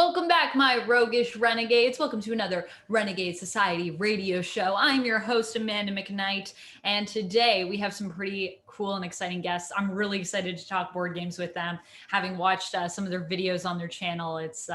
Welcome back, my roguish renegades. Welcome to another Renegade Society radio show. I'm your host, Amanda McKnight, and today we have some pretty cool and exciting guests. I'm really excited to talk board games with them. Having watched some of their videos on their channel, it's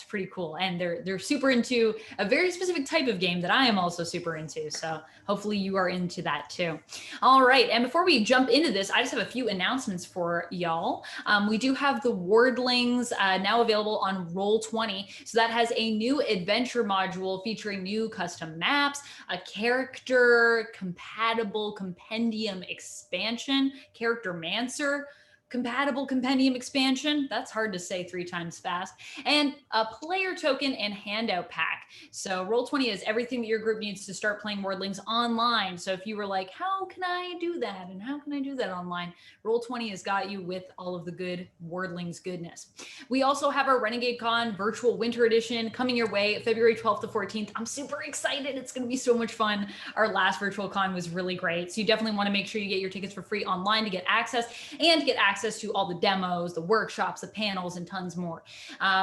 pretty cool, and they're super into a very specific type of game that I am also super into. So hopefully you are into that too. All right, and before we jump into this, I just have a few announcements for y'all. We do have the Wordlings now available on Roll20. So that has a new adventure module featuring new custom maps, a character compatible compendium expansion, character mancer, compatible compendium expansion. That's hard to say 3 times fast. And a player token and handout pack. So Roll20 is everything that your group needs to start playing Wordlings online. So if you were like, how can I do that? And how can I do that online? Roll20 has got you with all of the good Wordlings goodness. We also have our Renegade Con virtual winter edition coming your way February 12th to 14th. I'm super excited. It's going to be so much fun. Our last virtual con was really great. So you definitely want to make sure you get your tickets for free online to get access and get access to all the demos, the workshops, the panels, and tons more.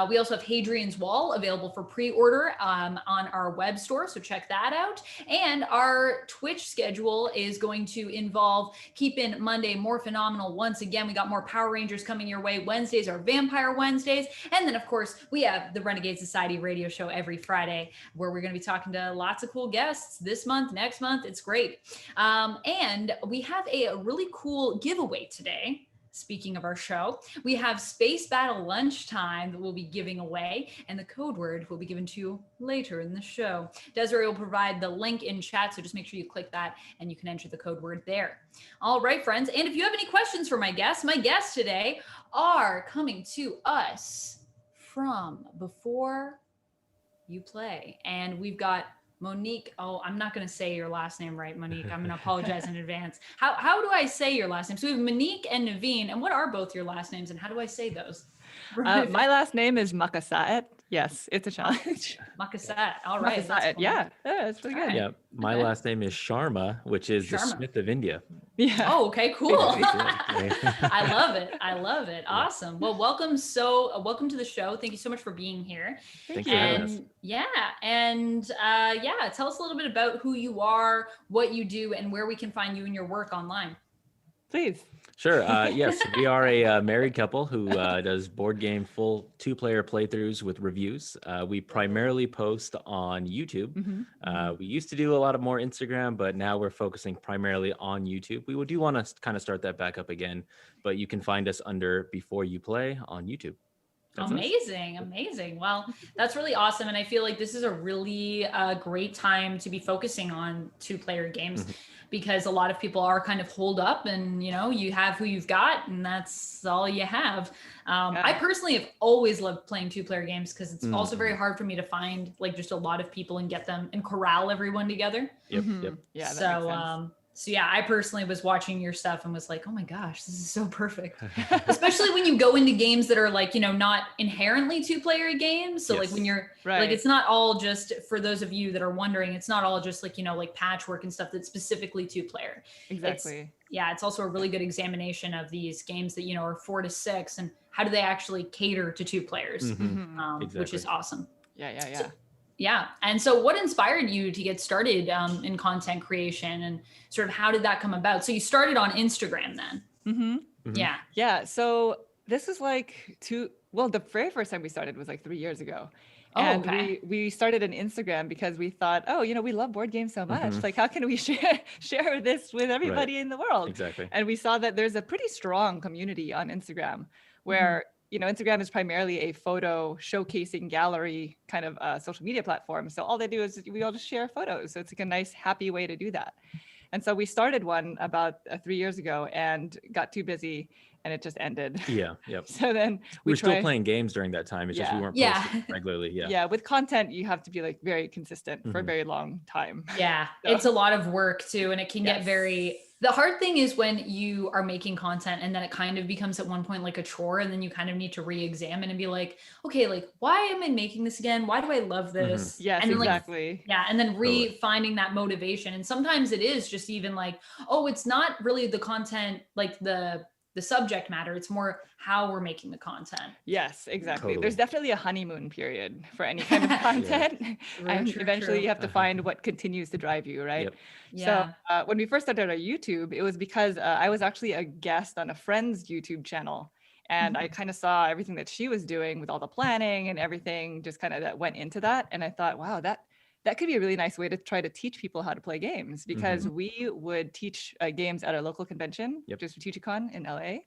We also have Hadrian's Wall available for pre-order on our web store, so check that out. And our Twitch schedule is going to involve keeping Monday more phenomenal. Once again, we got more Power Rangers coming your way. Wednesdays are Vampire Wednesdays. And then, of course, we have the Renegade Society radio show every Friday, where we're going to be talking to lots of cool guests this month, next month. It's great. And we have a really cool giveaway today. Speaking of our show, we have Space Battle Lunchtime that we'll be giving away, and the code word will be given to you later in the show. Desiree will provide the link in chat, so just make sure you click that and you can enter the code word there. All right, friends, and if you have any questions for my guests today are coming to us from Before You Play, and we've got Monique. Oh, I'm not going to say your last name right, Monique. I'm going to apologize in advance. How do I say your last name? So we have Monique and Naveen. And what are both your last names, and how do I say those? My last name is Makasaet. Yes, it's a challenge. Makasaet. All right. Makasaet. Yeah, it's pretty good. Yeah, my last name is Sharma, which is the Smith of India. Yeah. Oh, okay, cool. I love it. I love it. Awesome. Well, welcome to the show. Thank you so much for being here. Thank you. And tell us a little bit about who you are, what you do, and where we can find you and your work online. Please. Sure. Yes, we are a married couple who does board game full 2-player playthroughs with reviews. We primarily post on YouTube. We used to do a lot of more Instagram, but now we're focusing primarily on YouTube. We do want to kind of start that back up again, but you can find us under Before You Play on YouTube. That's amazing. Well, that's really awesome. And I feel like this is a really great time to be focusing on 2-player games because a lot of people are kind of holed up and, you have who you've got and that's all you have. I personally have always loved playing 2-player games because it's also very hard for me to find like just a lot of people and get them and corral everyone together. Yep. Yeah. That makes sense. So yeah, I personally was watching your stuff and was like, oh my gosh, this is so perfect. Especially when you go into games that are like, not inherently 2-player games. So like when you're like, it's not all just, for those of you that are wondering, it's not all just like, like patchwork and stuff that's specifically 2-player. Exactly. It's also a really good examination of these games that, are 4 to 6 and how do they actually cater to 2 players, which is awesome. Yeah. And so what inspired you to get started in content creation and sort of how did that come about? So you started on Instagram then. Yeah. So this was like the very first time we started was like 3 years ago. And we started an Instagram because we thought, we love board games so much. Like, how can we share this with everybody in the world? Exactly. And we saw that there's a pretty strong community on Instagram where Instagram is primarily a photo showcasing gallery kind of social media platform. So all they do is we all just share photos. So it's like a nice, happy way to do that. And so we started one about 3 years ago and got too busy and it just ended. Yeah. Yep. So then we were still playing games during that time. It's just we weren't posting regularly. Yeah. With content, you have to be like very consistent for a very long time. Yeah. So. It's a lot of work too. And it can get the hard thing is when you are making content and then it kind of becomes at one point like a chore and then you kind of need to re-examine and be like, okay, like why am I making this again? Why do I love this? Yes, and then, exactly. And then finding that motivation. And sometimes it is just even like, oh, it's not really the content, like the the subject matter. It's more how we're making the content. Yes, exactly. Totally. There's definitely a honeymoon period for any kind of content. And eventually you have to find what continues to drive you, right? Yep. So when we first started our YouTube, it was because I was actually a guest on a friend's YouTube channel. And I kind of saw everything that she was doing with all the planning and everything just kind of that went into that. And I thought, wow, that could be a really nice way to try to teach people how to play games, because we would teach games at our local convention, which is TuchiCon in LA.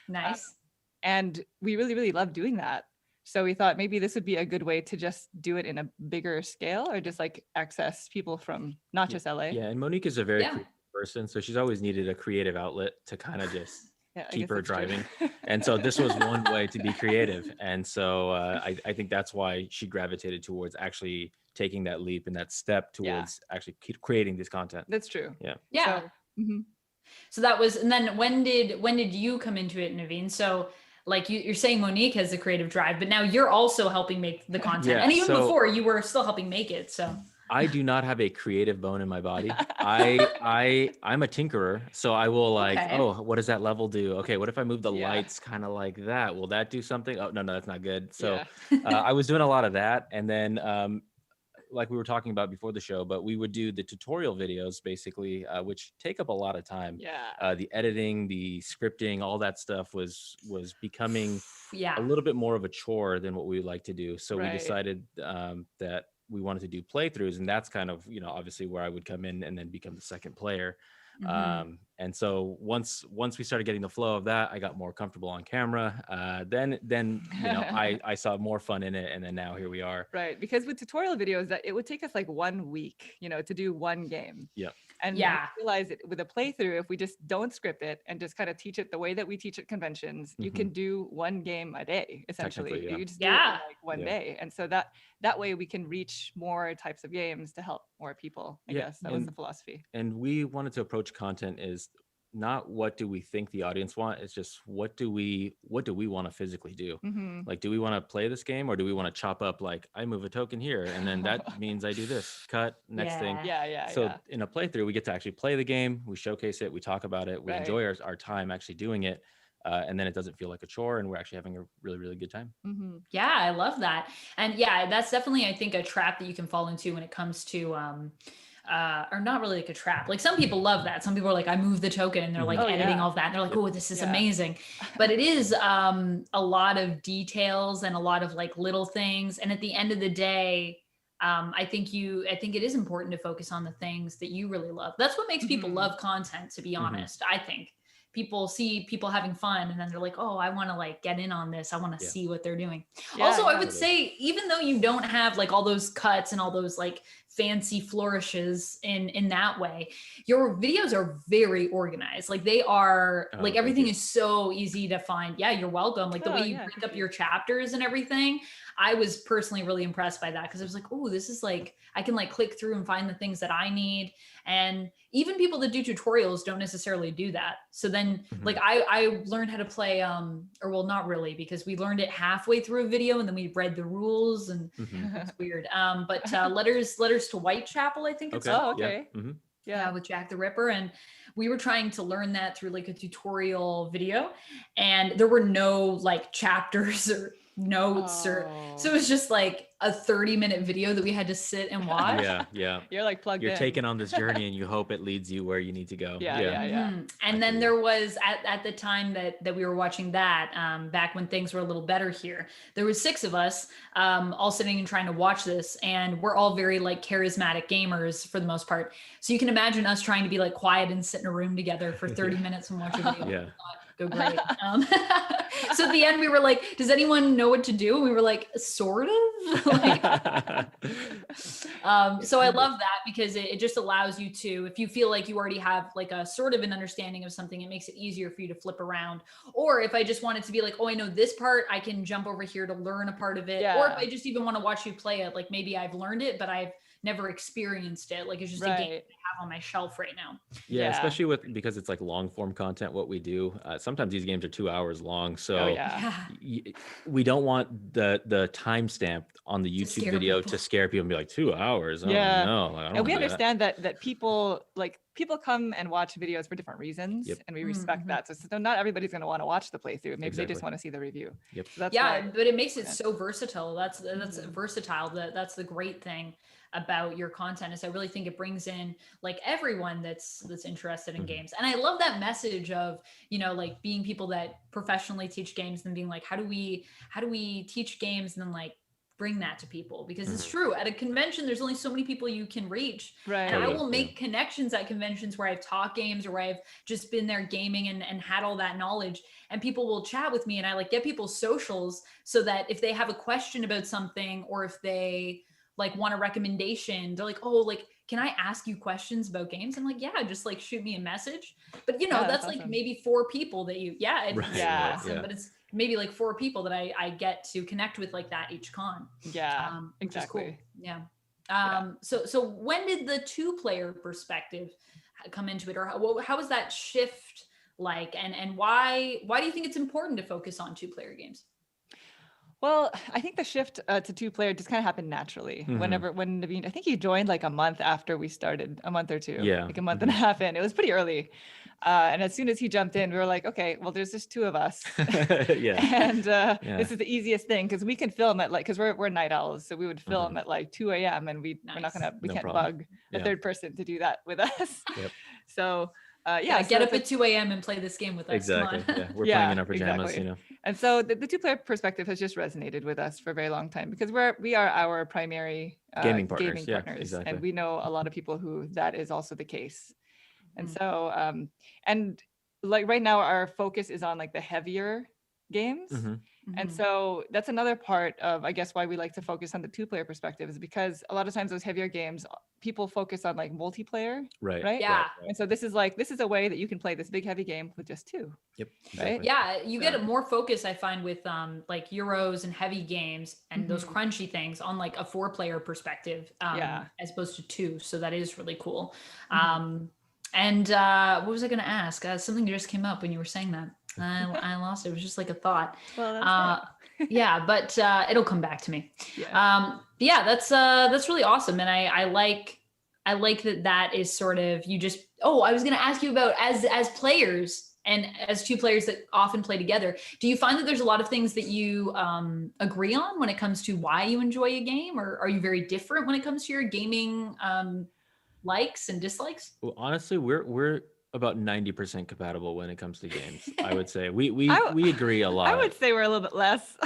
Nice. And we really, really love doing that. So we thought maybe this would be a good way to just do it in a bigger scale, or just like access people from not just LA. Yeah, and Monique is a very creative person, so she's always needed a creative outlet to kind of just keep her driving. And so this was one way to be creative. And so I think that's why she gravitated towards actually taking that leap and that step towards actually creating this content. That's true. Yeah. So that was, and then when did you come into it, Naveen? So like you're saying Monique has the creative drive, but now you're also helping make the content. And even before, you were still helping make it. So I do not have a creative bone in my body. I'm a tinkerer. So I will like, oh, what does that level do? Okay, what if I move the lights kind of like that? Will that do something? Oh, no, that's not good. So I was doing a lot of that. And then like we were talking about before the show, but we would do the tutorial videos basically, which take up a lot of time. The editing, the scripting, all that stuff was becoming a little bit more of a chore than what we like to do. So we decided that we wanted to do playthroughs, and that's kind of, obviously where I would come in and then become the second player. And so once we started getting the flow of that, I got more comfortable on camera. Then I saw more fun in it, and then now here we are. Right, because with tutorial videos, that it would take us like 1 week, to do one game. And we realized that with a playthrough, if we just don't script it and just kind of teach it the way that we teach at conventions, you can do one game a day, essentially. You just do it in like one day. And so that way we can reach more types of games to help more people. I guess that was the philosophy. And we wanted to approach content is not what do we think the audience want, it's just what do we want to physically do. Like, do we want to play this game, or do we want to chop up, like, I move a token here and then that means I do this, cut, next thing. So in a playthrough, we get to actually play the game, we showcase it, we talk about it, we enjoy our time actually doing it, and then it doesn't feel like a chore, and we're actually having a really, really good time. Yeah, I love that. And that's definitely, I think, a trap that you can fall into when it comes to or not really like a trap. Like some people love that. Some people are like, I moved the token, and they're like editing all of that. And they're like, oh, this is amazing. But it is a lot of details and a lot of like little things. And at the end of the day, I think it is important to focus on the things that you really love. That's what makes people love content, to be honest. I think people see people having fun, and then they're like, oh, I want to like get in on this. I want to see what they're doing. Also, I would say, even though you don't have like all those cuts and all those like fancy flourishes in that way, your videos are very organized. Like they are like, everything is so easy to find. Yeah, you're welcome. Like the way you break up your chapters and everything, I was personally really impressed by that, because I was like, oh, this is like, I can like click through and find the things that I need. And even people that do tutorials don't necessarily do that. So then like I learned how to play, or well, not really, because we learned it halfway through a video and then we read the rules, and it's weird. But Letters to Whitechapel, I think it's called. With Jack the Ripper. And we were trying to learn that through like a tutorial video, and there were no like chapters or notes or so it was just like a 30-minute video that we had to sit and watch. You're like plugged in. You're taken on this journey, and you hope it leads you where you need to go. And then there was at the time that we were watching that, back when things were a little better here, there was 6 of us all sitting and trying to watch this, and we're all very like charismatic gamers for the most part, so you can imagine us trying to be like quiet and sit in a room together for 30 minutes and watch a video. Go great. So at the end we were like, does anyone know what to do? And we were like, sort of. So I love that, because it just allows you to, if you feel like you already have like a sort of an understanding of something, it makes it easier for you to flip around. Or if I just wanted to be like, oh, I know this part, I can jump over here to learn a part of it. Or if I just even want to watch you play it, like maybe I've learned it, but I've never experienced it. Like it's just a game that I have on my shelf right now. Especially because it's like long form content, what we do. Sometimes these games are 2 hours long. So we don't want the timestamp on the YouTube video to scare people and be like 2 hours. Oh no. And we understand that people people come and watch videos for different reasons, and we respect that. So not everybody's going to want to watch the playthrough. Maybe they just want to see the review. Yep. So that's but it makes it so versatile. That's versatile. That's the great thing about your content, is I really think it brings in like everyone that's interested in games. And I love that message of, you know, like being people that professionally teach games and being like, how do we teach games and then like bring that to people, because it's true, at a convention there's only so many people you can reach, right. And I will make connections at conventions where I've taught games or where I've just been there gaming and had all that knowledge, and people will chat with me, and I like get people's socials so that if they have a question about something or if they like want a recommendation, they're like, oh, like, can I ask you questions about games? I'm like, yeah, just like shoot me a message. But you know, that's awesome. like maybe 4 people that you, awesome. Yeah. But it's maybe like 4 people that I get to connect with like that each con. Yeah, which exactly. is cool. Yeah. So when did the 2-player perspective come into it, or how was that shift like, and why do you think it's important to focus on 2-player games? Well, I think the shift to 2-player just kind of happened naturally. When Naveen, I think he joined like a month after we started, a month or two, like a month and a half in. It was pretty early. And as soon as he jumped in, we were like, okay, well, there's just 2 of us. And this is the easiest thing, because we can film at like, because we're night owls. So we would film at like 2 a.m. and we can't bug a third person to do that with us. So get up at 2 a.m. and play this game with us. Exactly. Come on. Yeah, we're playing in our pajamas, you know. And so the 2-player perspective has just resonated with us for a very long time, because we are our primary gaming partners. Exactly. And we know a lot of people who that is also the case. And so and like right now our focus is on like the heavier games. And so that's another part of, I guess, why we like to focus on the 2-player perspective, is because a lot of times those heavier games, people focus on like multiplayer. Right. Yeah. And so this is a way that you can play this big heavy game with just 2. Yep. Exactly. Right. Yeah. You get more focus, I find, with like Euros and heavy games and those crunchy things on like a 4-player perspective, as opposed to 2. So that is really cool. And what was I going to ask? Something just came up when you were saying that. I lost it. It was just like a thought. Well, yeah, but it'll come back to me. That's really awesome. And I like that is sort of, you just, I was going to ask you about as players and as 2 players that often play together. Do you find that there's a lot of things that you agree on when it comes to why you enjoy a game, or are you very different when it comes to your gaming likes and dislikes? Well, honestly, we're about 90% compatible when it comes to games. I would say we agree a lot. I would say we're a little bit less.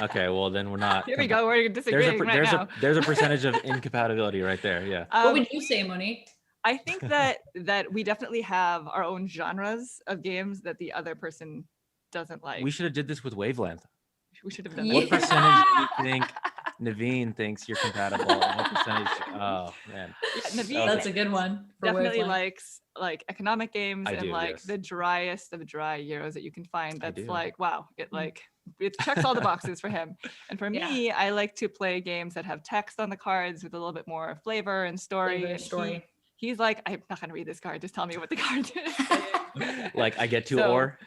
Okay, well then we're not. Here we go. We're disagreeing now. There's a percentage of incompatibility right there. Yeah. What would you say, Monique? I think that we definitely have our own genres of games that the other person doesn't like. We should have did this with Wavelength. We should have done that. What percentage do you think Naveen thinks you're compatible? What percentage? Oh man, Naveen, that's a good one. Definitely likes like economic games and like the driest of dry Euros that you can find. That's like, wow, it checks all the boxes for him. And for me, I like to play games that have text on the cards with a little bit more flavor and story. He's like, I'm not gonna read this card. Just tell me what the card is. Like I get 2 or.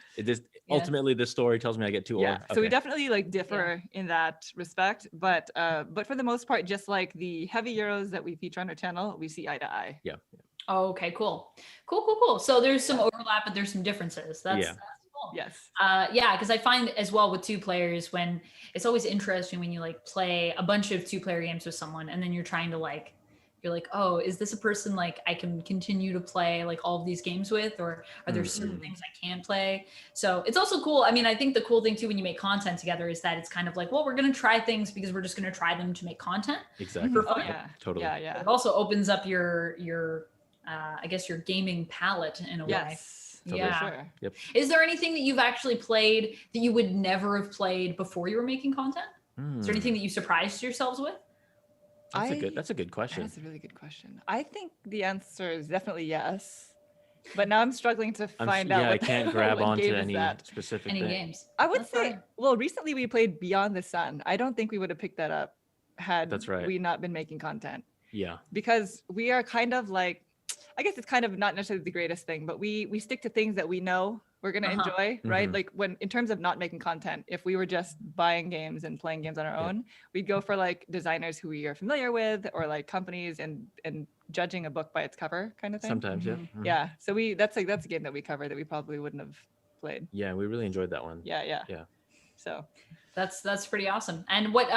Ultimately, the story tells me I get 2 or. So we definitely like differ in that respect, but for the most part, just like the heavy Euros that we feature on our channel, we see eye to eye. Yeah. Oh, okay, cool. So there's some overlap, but there's some differences. That's cool. Yes. Because I find as well with 2 players, when it's always interesting when you like play a bunch of 2-player games with someone, and then you're trying to like, you're like, oh, is this a person like I can continue to play like all of these games with, or are there certain things I can play? So it's also cool. I mean, I think the cool thing too when you make content together is that it's kind of like, well, we're going to try things because we're just going to try them to make content. Exactly. For fun. Totally. Yeah. It also opens up your I guess your gaming palette in a way. Yes. Totally. Sure. Yep. Is there anything that you've actually played that you would never have played before you were making content? Is there anything that you surprised yourselves with? That's a good question. That's a really good question. I think the answer is definitely yes. But now I'm struggling to find out. Yeah, I can't grab onto any specific any thing. games. I would say, well, recently we played Beyond the Sun. I don't think we would have picked that up had we not been making content. Yeah. Because we are kind of like, I guess it's kind of not necessarily the greatest thing, but we stick to things that we know we're going to enjoy, right? Like when, in terms of not making content, if we were just buying games and playing games on our own, we'd go for like designers who we are familiar with, or like companies and judging a book by its cover kind of thing. Sometimes, yeah. Yeah. So that's a game that we cover that we probably wouldn't have played. Yeah, we really enjoyed that one. Yeah. So that's pretty awesome. And what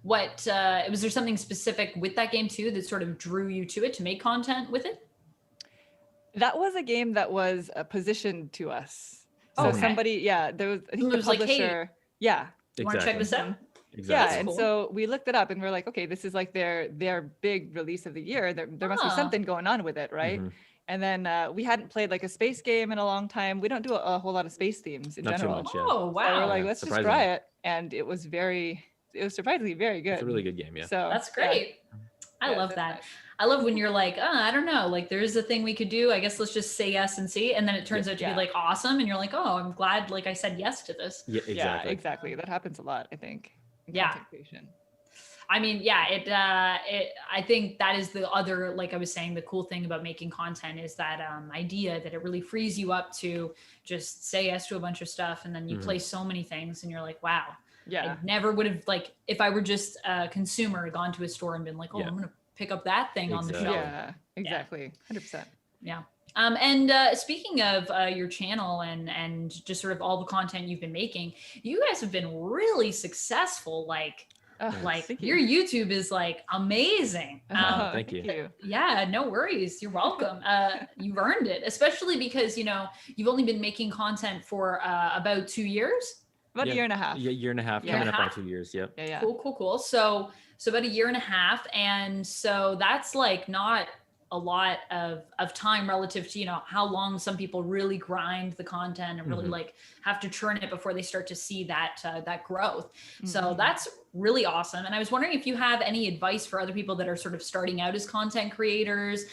was there something specific with that game too that sort of drew you to it to make content with it? that was a game that was positioned to us. So somebody, there was, I think the publisher, like, hey, yeah. Want to check this out? Exactly. Yeah, and so we looked it up and we're like, okay, this is like their big release of the year. There must be something going on with it, right? And then we hadn't played like a space game in a long time. We don't do a whole lot of space themes in Not general. too much, yeah. Oh, wow. So we're like, let's just try it. And it was surprisingly very good. It's a really good game, yeah. So that's great. I love that. Nice. I love when you're like, I don't know, like there is a thing we could do. I guess let's just say yes and see. And then it turns out to be like awesome. And you're like, oh, I'm glad like I said yes to this. Yeah, exactly. Yeah, exactly. That happens a lot, I think. Yeah. I mean, I think that is the other, like I was saying, the cool thing about making content is that idea that it really frees you up to just say yes to a bunch of stuff. And then you play so many things and you're like, wow. Yeah. I never would have, like, if I were just a consumer, gone to a store and been like, oh, I'm going to pick up that thing on the shelf. Yeah, exactly. 100%. Yeah. And speaking of your channel and just sort of all the content you've been making, you guys have been really successful. Like your YouTube is like amazing. Thank you. Yeah, no worries. You're welcome. You've earned it, especially because, you know, you've only been making content for about 2 years. About a year and a half. Yeah, year and a half, coming up on 2 years. Yep. Yeah. Cool. So about a year and a half. And so that's like not a lot of time relative to, you know, how long some people really grind the content and really like have to churn it before they start to see that growth. So that's really awesome. And I was wondering if you have any advice for other people that are sort of starting out as content creators,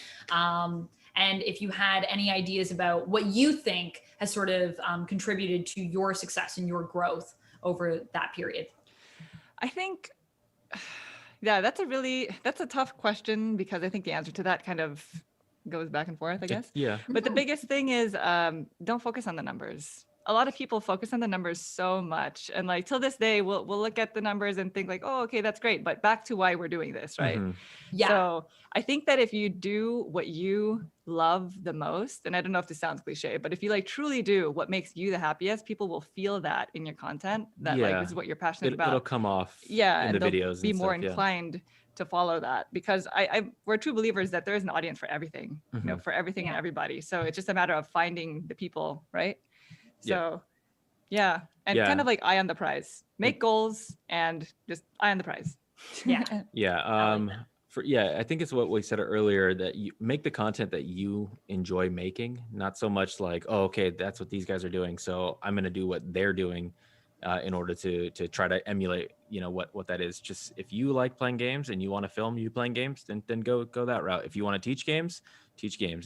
and if you had any ideas about what you think has sort of contributed to your success and your growth over that period. I think, that's a tough question, because I think the answer to that kind of goes back and forth, I guess. Yeah. But the biggest thing is don't focus on the numbers. A lot of people focus on the numbers so much. And like till this day, we'll look at the numbers and think like, oh, okay, that's great. But back to why we're doing this, right? Yeah. So I think that if you do what you love the most, and I don't know if this sounds cliche, but if you like truly do what makes you the happiest, people will feel that in your content, that like this is what you're passionate about. It'll come off in the videos. Be more inclined to follow that, because we're true believers that there is an audience for everything, you know, for everything and everybody. So it's just a matter of finding the people, right? So kind of like eye on the prize, make goals and just eye on the prize. I think it's what we said earlier, that you make the content that you enjoy making, not so much like, oh, okay, that's what these guys are doing, so I'm going to do what they're doing in order to try to emulate, you know, what that is. Just if you like playing games and you want to film you playing games, then go that route. If you want to teach games.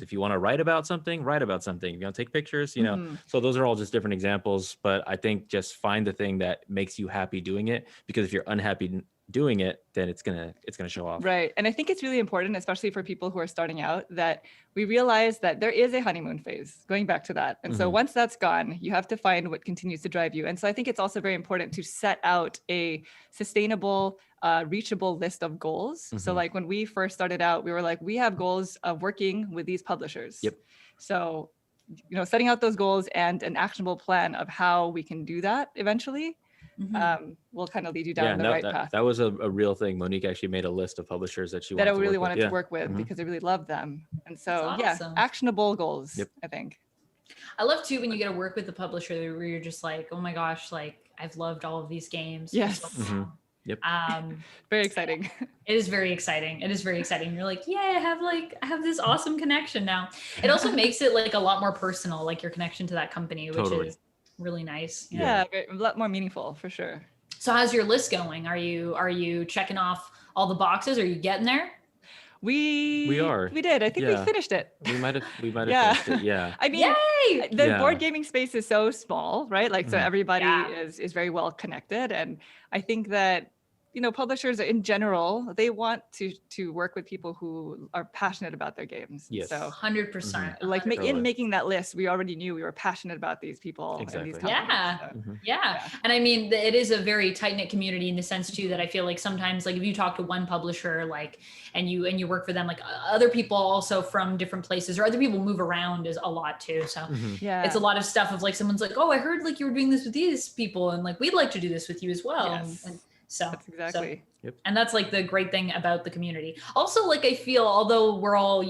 If you want to write about something, write about something. If you want to take pictures, you know. So those are all just different examples. But I think just find the thing that makes you happy doing it, because if you're unhappy doing it, then it's gonna show off. Right. And I think it's really important, especially for people who are starting out, that we realize that there is a honeymoon phase, going back to that. And so once that's gone, you have to find what continues to drive you. And so I think it's also very important to set out a sustainable, reachable list of goals. So like when we first started out, we were like, we have goals of working with these publishers. Yep. So, you know, setting out those goals and an actionable plan of how we can do that eventually will kind of lead you down the right path. That was a real thing. Monique actually made a list of publishers that she really wanted to work with because I really loved them. And so, actionable goals, I think. I love too when you get to work with the publisher where you're just like, oh my gosh, like I've loved all of these games. Yes. Yep. Very exciting. It is very exciting. You're like, I have this awesome connection now. It also makes it like a lot more personal, like your connection to that company, which is really nice. Yeah, a lot more meaningful for sure. So how's your list going? Are you checking off all the boxes? Are you getting there? We are. We did. I think we finished it. We might have finished it. Yeah. I mean, the board gaming space is so small, right? Like, so everybody is very well connected. And I think that publishers in general, they want to work with people who are passionate about their games. Yes. So 100%. like Totally. in making that list, we already knew we were passionate about these people Exactly. and these companies. Yeah. So. Yeah. And I mean, it is a very tight knit community in the sense too, that I feel like sometimes like if you talk to one publisher, like, and you work for them, like other people also from different places or other people move around is a lot too. So Yeah, it's a lot of stuff of like, someone's like, oh, I heard like you were doing this with these people and like, we'd like to do this with you as well. Yes. And so that's exactly. and that's like the great thing about the community. Also, like I feel, although we're all,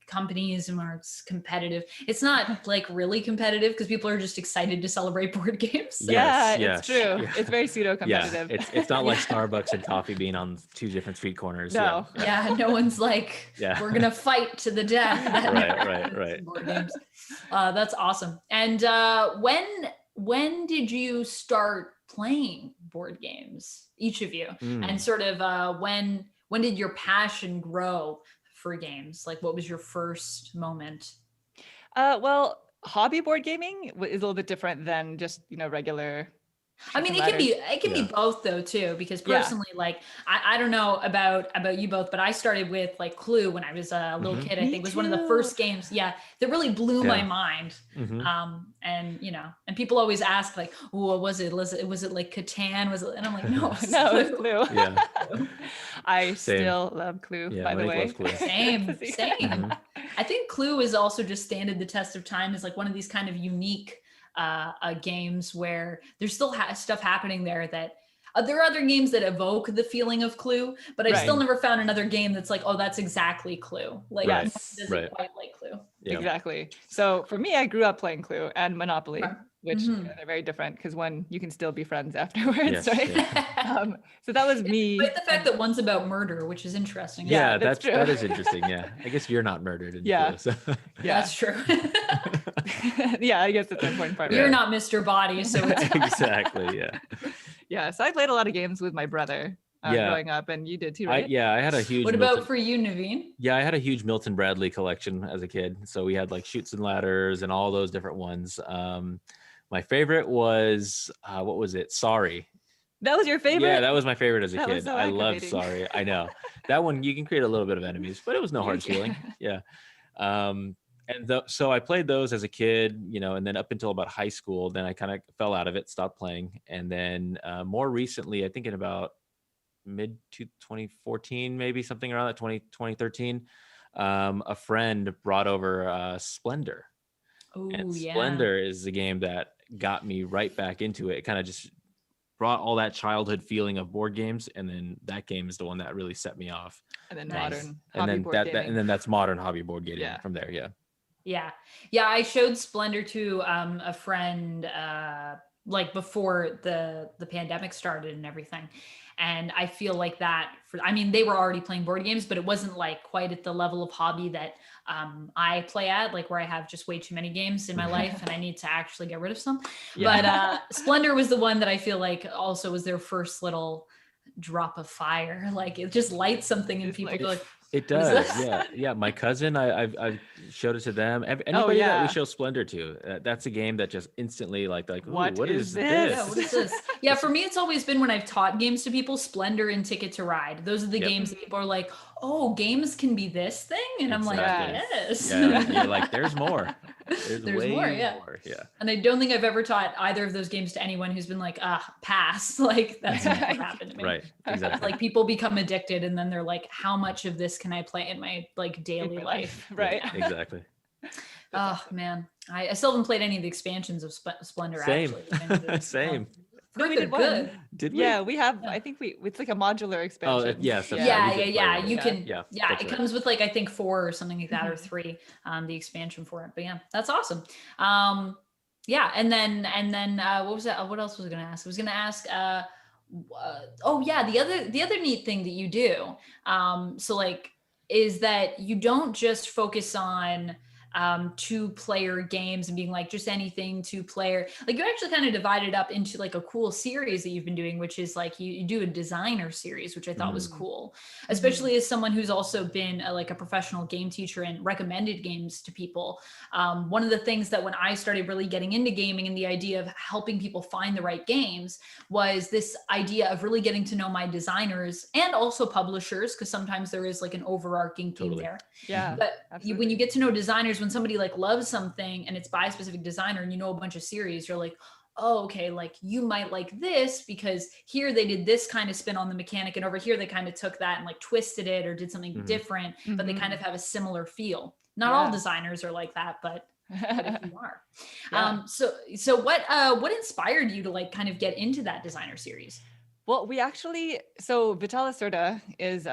companies and it's competitive, it's not like really competitive because people are just excited to celebrate board games. So. Yeah, Yes, it's true. yeah. It's very pseudo competitive. Yeah, it's not like Starbucks and coffee being on two different street corners. No. Yeah, no one's like, we're gonna fight to the death. Right. Board games. That's awesome. And when did you start playing board games, each of you? And sort of when did your passion grow for games? Like, what was your first moment? Well, hobby board gaming is a little bit different than just regular. I mean, it can be both though too, because personally, like I don't know about you both, but I started with like Clue when I was a little kid. I think was one of the first games, that really blew my mind. And and people always ask like, what was it? Was it like Catan? Was it? And I'm like, no, it's Clue. Yeah. I still love Clue, by the way. Clue. Same. I think Clue is also just standed the test of time as like one of these kind of unique games where there's still stuff happening there that there are other games that evoke the feeling of Clue, but I've still never found another game that's like, oh, that's exactly Clue. Like, doesn't quite like Clue. Yeah. Exactly. So for me, I grew up playing Clue and Monopoly, which they're very different because one, you can still be friends afterwards, right? Yeah. So that was me. But the fact that one's about murder, which is interesting. Yeah, that's true. That is interesting. Yeah, I guess you're not murdered in Clue, so. That's true. Yeah, I guess that's the important part. You're not Mr. Body, so it's exactly. Yeah. Yeah, so I played a lot of games with my brother growing up, and you did too, right? I had a huge. What about for you, Naveen? Yeah, I had a huge Milton Bradley collection as a kid. So we had like Chutes and Ladders and all those different ones. My favorite was what was it? Sorry. That was your favorite? Yeah, that was my favorite as a kid. So I love Sorry. I know that one. You can create a little bit of enemies, but it was no hard feeling. Yeah. So I played those as a kid, and then up until about high school, then I kind of fell out of it, stopped playing. And then more recently, I think in about mid 2014, maybe something around that 2013, a friend brought over Splendor. And Splendor is the game that got me right back into it. It kind of just brought all that childhood feeling of board games, and then that game is the one that really set me off. And then modern and hobby then board gaming. And then that's modern hobby board gaming from there. Yeah. I showed Splendor to a friend like before the pandemic started and everything. And I feel like that they were already playing board games, but it wasn't like quite at the level of hobby that I play at, like where I have just way too many games in my life and I need to actually get rid of some. Yeah. But Splendor was the one that I feel like also was their first little drop of fire. Like it just lights something in people. Like, it does. Yeah. My cousin, I've showed it to them. Anybody that we show Splendor to, that's a game that just instantly like what is this? Yeah, what is this? Yeah, for me, it's always been when I've taught games to people, Splendor and Ticket to Ride. Those are the games that people are like, oh, games can be this thing? And I'm like, yes. Yeah, you're like, there's more. There's way more. Yeah. And I don't think I've ever taught either of those games to anyone who's been like, pass. Like that's never happened to me. Right. Exactly. Like people become addicted and then they're like, how much of this can I play in my like daily life? Right. Yeah, exactly. Oh man. I still haven't played any of the expansions of Splendor. Same. Actually. Same. No, we did good. Did we? Yeah, we have. I think it's like a modular expansion. Oh, yes. Yeah. You can. Yeah. It comes with like I think 4 or something like that, or 3. The expansion for it. But yeah, that's awesome. Yeah, and then what was that? What else was I going to ask? I was going to ask. The other neat thing that you do. So like, is that you don't just focus on two-player games and being like just anything two-player. Like you actually kind of divided up into like a cool series that you've been doing, which is like you do a designer series, which I thought was cool, especially as someone who's also been like a professional game teacher and recommended games to people. One of the things that when I started really getting into gaming and the idea of helping people find the right games was this idea of really getting to know my designers and also publishers, because sometimes there is like an overarching theme there. Yeah. But when you get to know designers, when somebody like loves something and it's by a specific designer and you know a bunch of series, you're like, oh, okay, like you might like this because here they did this kind of spin on the mechanic and over here they kind of took that and like twisted it or did something different, but they kind of have a similar feel. Not all designers are like that, but if you are. So what inspired you to like kind of get into that designer series? Well, so Vital Lacerda is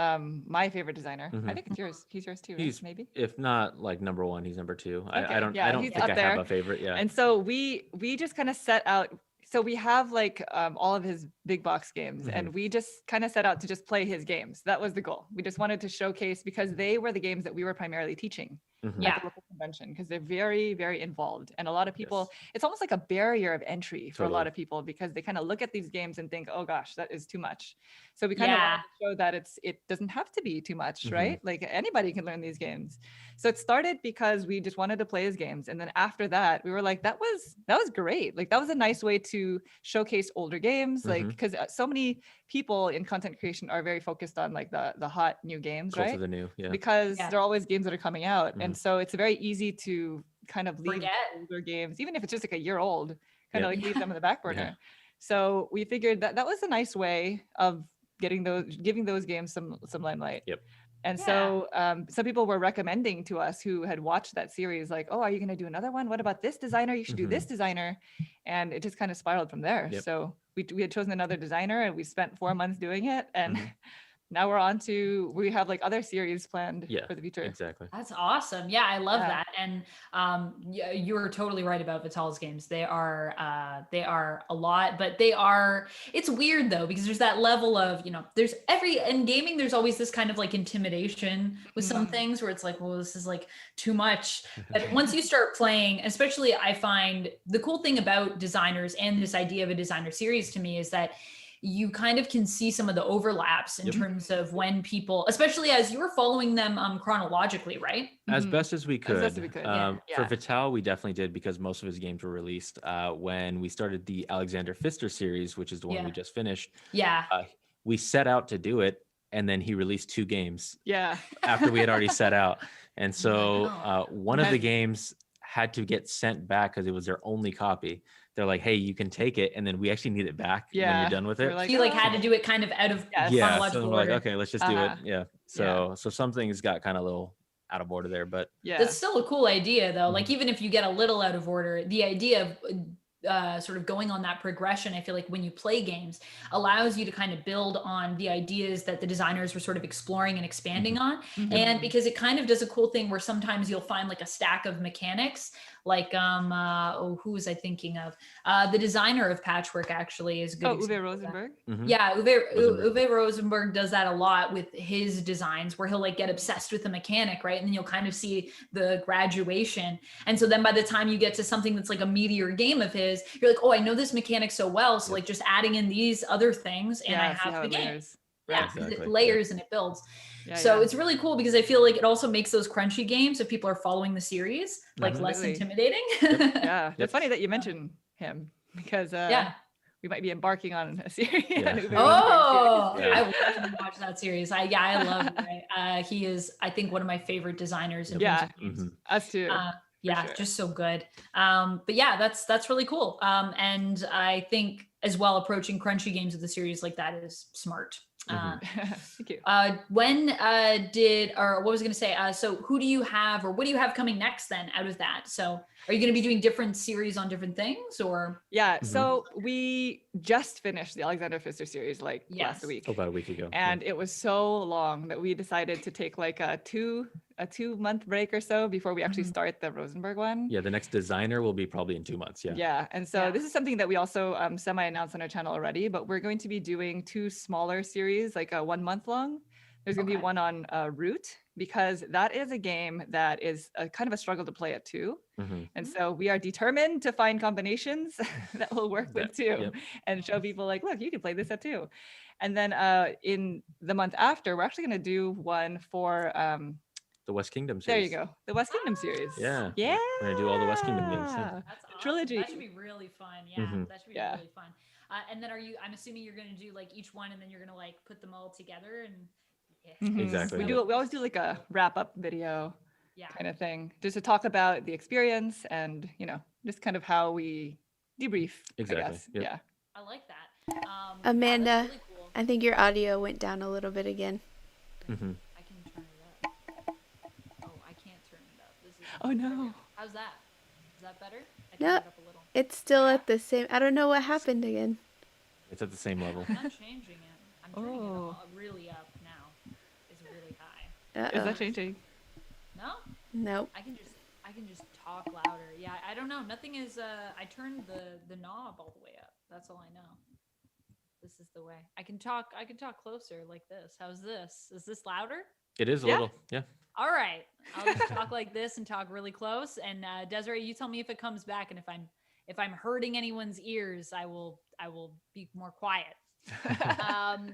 my favorite designer. I think it's yours. He's yours too, right? He's Maybe. If not like number one, he's number two. Okay. I don't think I have a favorite. Yeah. And so we just kind of set out. So we have like all of his big box games, and we just kind of set out to just play his games. That was the goal. We just wanted to showcase, because they were the games that we were primarily teaching at the local convention, because they're very, very involved. And a lot of people, it's almost like a barrier of entry for a lot of people, because they kind of look at these games and think, oh gosh, that is too much. So we kind of wanted to show that it doesn't have to be too much, right? Like anybody can learn these games. So it started because we just wanted to play his games. And then after that, we were like, that was great. Like that was a nice way to showcase older games, like, because so many people in content creation are very focused on like the hot new games, Close right? to the new, Because there are always games that are coming out. And so it's very easy to kind of leave older games, even if it's just like a year old, kind of like leave them in the back burner. So we figured that was a nice way of giving those games some limelight. And so some people were recommending to us who had watched that series, like, oh, are you going to do another one? What about this designer? You should do this designer. And it just kind of spiraled from there. So we had chosen another designer and we spent 4 months doing it. And now we have like other series planned for the future. Exactly. That's awesome. Yeah, I love that. And you were totally right about Vital's games. They are a lot, but it's weird though, because there's that level of, in gaming, there's always this kind of like intimidation with some things where it's like, well, this is like too much. But once you start playing, especially I find the cool thing about designers and this idea of a designer series to me is that you kind of can see some of the overlaps in terms of when people, especially as you were following them chronologically, right? As best as we could. As best as we could, For Vital, we definitely did, because most of his games were released when we started the Alexander Pfister series, which is the one we just finished. We set out to do it, and then he released 2 games after we had already set out. And so one of the games had to get sent back because it was their only copy. They're like, hey, you can take it, and then we actually need it back when you're done with it. Like, he had to do it kind of out of chronological so we're like, order. okay, let's just do it. So some things got kind of a little out of order there, but that's still a cool idea though. Like even if you get a little out of order, the idea of sort of going on that progression, I feel like when you play games allows you to kind of build on the ideas that the designers were sort of exploring and expanding on. And because it kind of does a cool thing where sometimes you'll find like a stack of mechanics, like who was I thinking of? The designer of Patchwork actually is good. Uwe Rosenberg. Yeah, Uwe Rosenberg does that a lot with his designs, where he'll like get obsessed with the mechanic, right? And then you'll kind of see the graduation. And so then by the time you get to something that's like a meteor game of his, you're like, oh, I know this mechanic so well. So like just adding in these other things and I have the game. It layers and it builds. It's really cool because I feel like it also makes those crunchy games, if people are following the series, like less intimidating. It's funny that you mentioned him, because we might be embarking on a series. I will definitely watch that series. I love him. He is, I think, one of my favorite designers in terms of games. Us too. Just so good. But that's really cool. And I think as well, approaching crunchy games of the series like that is smart. Thank you. What was I going to say? So who do you have, or what do you have coming next then out of that? So are you going to be doing different series on different things, or? So we just finished the Alexander Pfister series last week. About a week ago. And it was so long that we decided to take like a 2-month break or so before we actually start the Rosenberg one. The next designer will be probably in 2 months. And so this is something that we also semi-announced on our channel already, but we're going to be doing 2 smaller series, like a 1 month long. There's going to be one on Root, because that is a game that is a kind of a struggle to play at two. And so we are determined to find combinations that will work with two and show people like, look, you can play this at two. And then in the month after, we're actually going to do one for the West Kingdom series. There you go. The West Kingdom series. Yeah. Yeah. We're going to do all the West Kingdom games. That's awesome. Trilogy. That should be really fun. Yeah. That should be really fun. And then I'm assuming you're going to do like each one and then you're going to like put them all together and Exactly. We always do like a wrap up video kind of thing, just to talk about the experience and, you know, just kind of how we debrief. Exactly. I guess. Yep. Yeah. I like that. Amanda, really cool. I think your audio went down a little bit again. I can turn it up. Oh, I can't turn it up. This is Oh no. How's that? Is that better? I No, turned it up a little. it's still at the same. I don't know what happened again. It's at the same level. I'm not changing it. I'm turning it all really up now. It's really high. Is that changing? No? Nope. I can just talk louder. Yeah, I don't know. Nothing is I turned the knob all the way up. That's all I know. This is the way. I can talk closer like this. How's this? Is this louder? It is a little. Yeah. All right. I'll just talk like this and talk really close. And Desiree, you tell me if it comes back, and if I'm hurting anyone's ears, I will be more quiet. The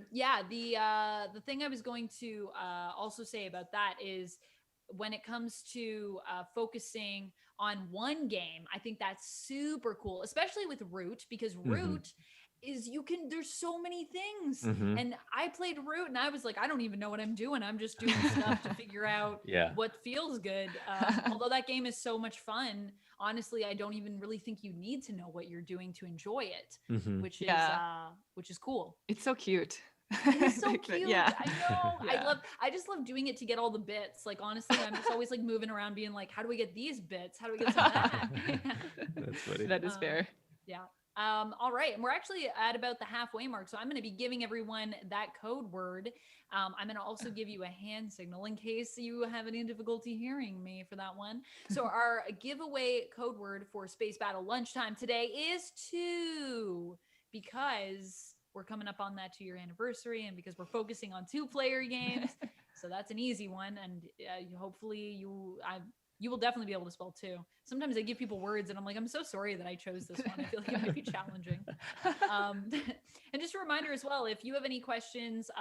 thing I was going to also say about that is when it comes to focusing on one game, I think that's super cool, especially with Root, because Root is there's so many things. And I played Root and I was like, I don't even know what I'm doing. I'm just doing stuff to figure out what feels good. Although that game is so much fun, honestly, I don't even really think you need to know what you're doing to enjoy it, which is cool. It's so cute. It's so cute. Yeah. I know. I just love doing it to get all the bits. Like, honestly, I'm just always like moving around being like, how do we get these bits? How do we get some of that? That's funny. That is fair. Yeah. All right. And we're actually at about the halfway mark. So I'm going to be giving everyone that code word. I'm going to also give you a hand signal in case you have any difficulty hearing me for that one. So our giveaway code word for Space Battle Lunchtime today is 2, because we're coming up on that 2-year anniversary and because we're focusing on 2-player games. So that's an easy one. And hopefully you will definitely be able to spell 2. Sometimes I give people words and I'm like, I'm so sorry that I chose this one. I feel like it might be challenging. And just a reminder as well, if you have any questions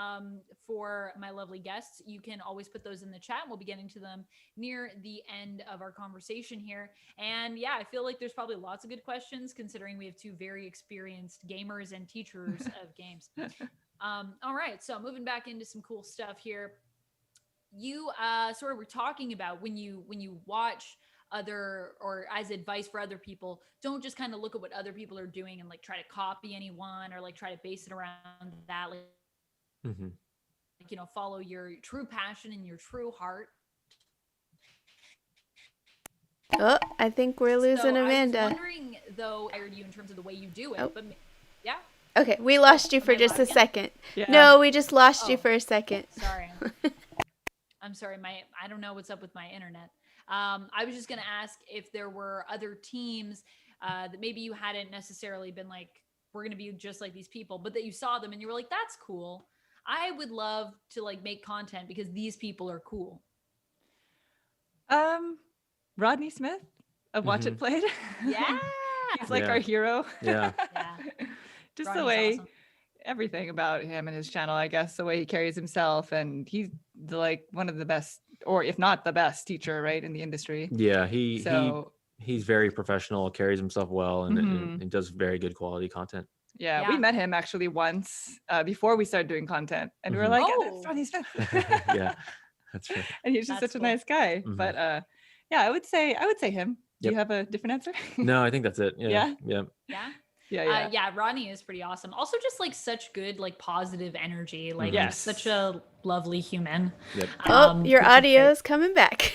for my lovely guests, you can always put those in the chat. We'll be getting to them near the end of our conversation here. And yeah, I feel like there's probably lots of good questions considering we have 2 very experienced gamers and teachers of games. All right, so moving back into some cool stuff here. You sort of were talking about when you watch other, or as advice for other people, don't just kind of look at what other people are doing and like try to copy anyone or like try to base it around that. Like, you know, follow your true passion and your true heart. Oh, I think we're losing Amanda. I was wondering though, I heard you in terms of the way you do it, but yeah. Okay, we lost you for just a second. Yeah. No, we just lost you for a second. Sorry. I'm sorry. I don't know what's up with my internet. I was just going to ask if there were other teams that maybe you hadn't necessarily been like, we're going to be just like these people, but that you saw them and you were like, that's cool. I would love to like make content because these people are cool. Rodney Smith of Watch It Played. Yeah. He's like our hero. Yeah. Just Rodney's the way awesome. Everything about him and his channel, I guess, the way he carries himself, and he's like one of the best, or if not the best teacher, right, in the industry. Yeah, he's very professional, carries himself well, and does very good quality content. Yeah, we met him actually once before we started doing content, and we were like, "Oh, that's Rodney Smith." Yeah, that's right. And he's just such a nice guy. But yeah, I would say him. Do you have a different answer? No, I think that's it. Yeah. Rodney is pretty awesome. Also, just like such good, like positive energy. Like such a lovely human. Yep. Your audio is coming back.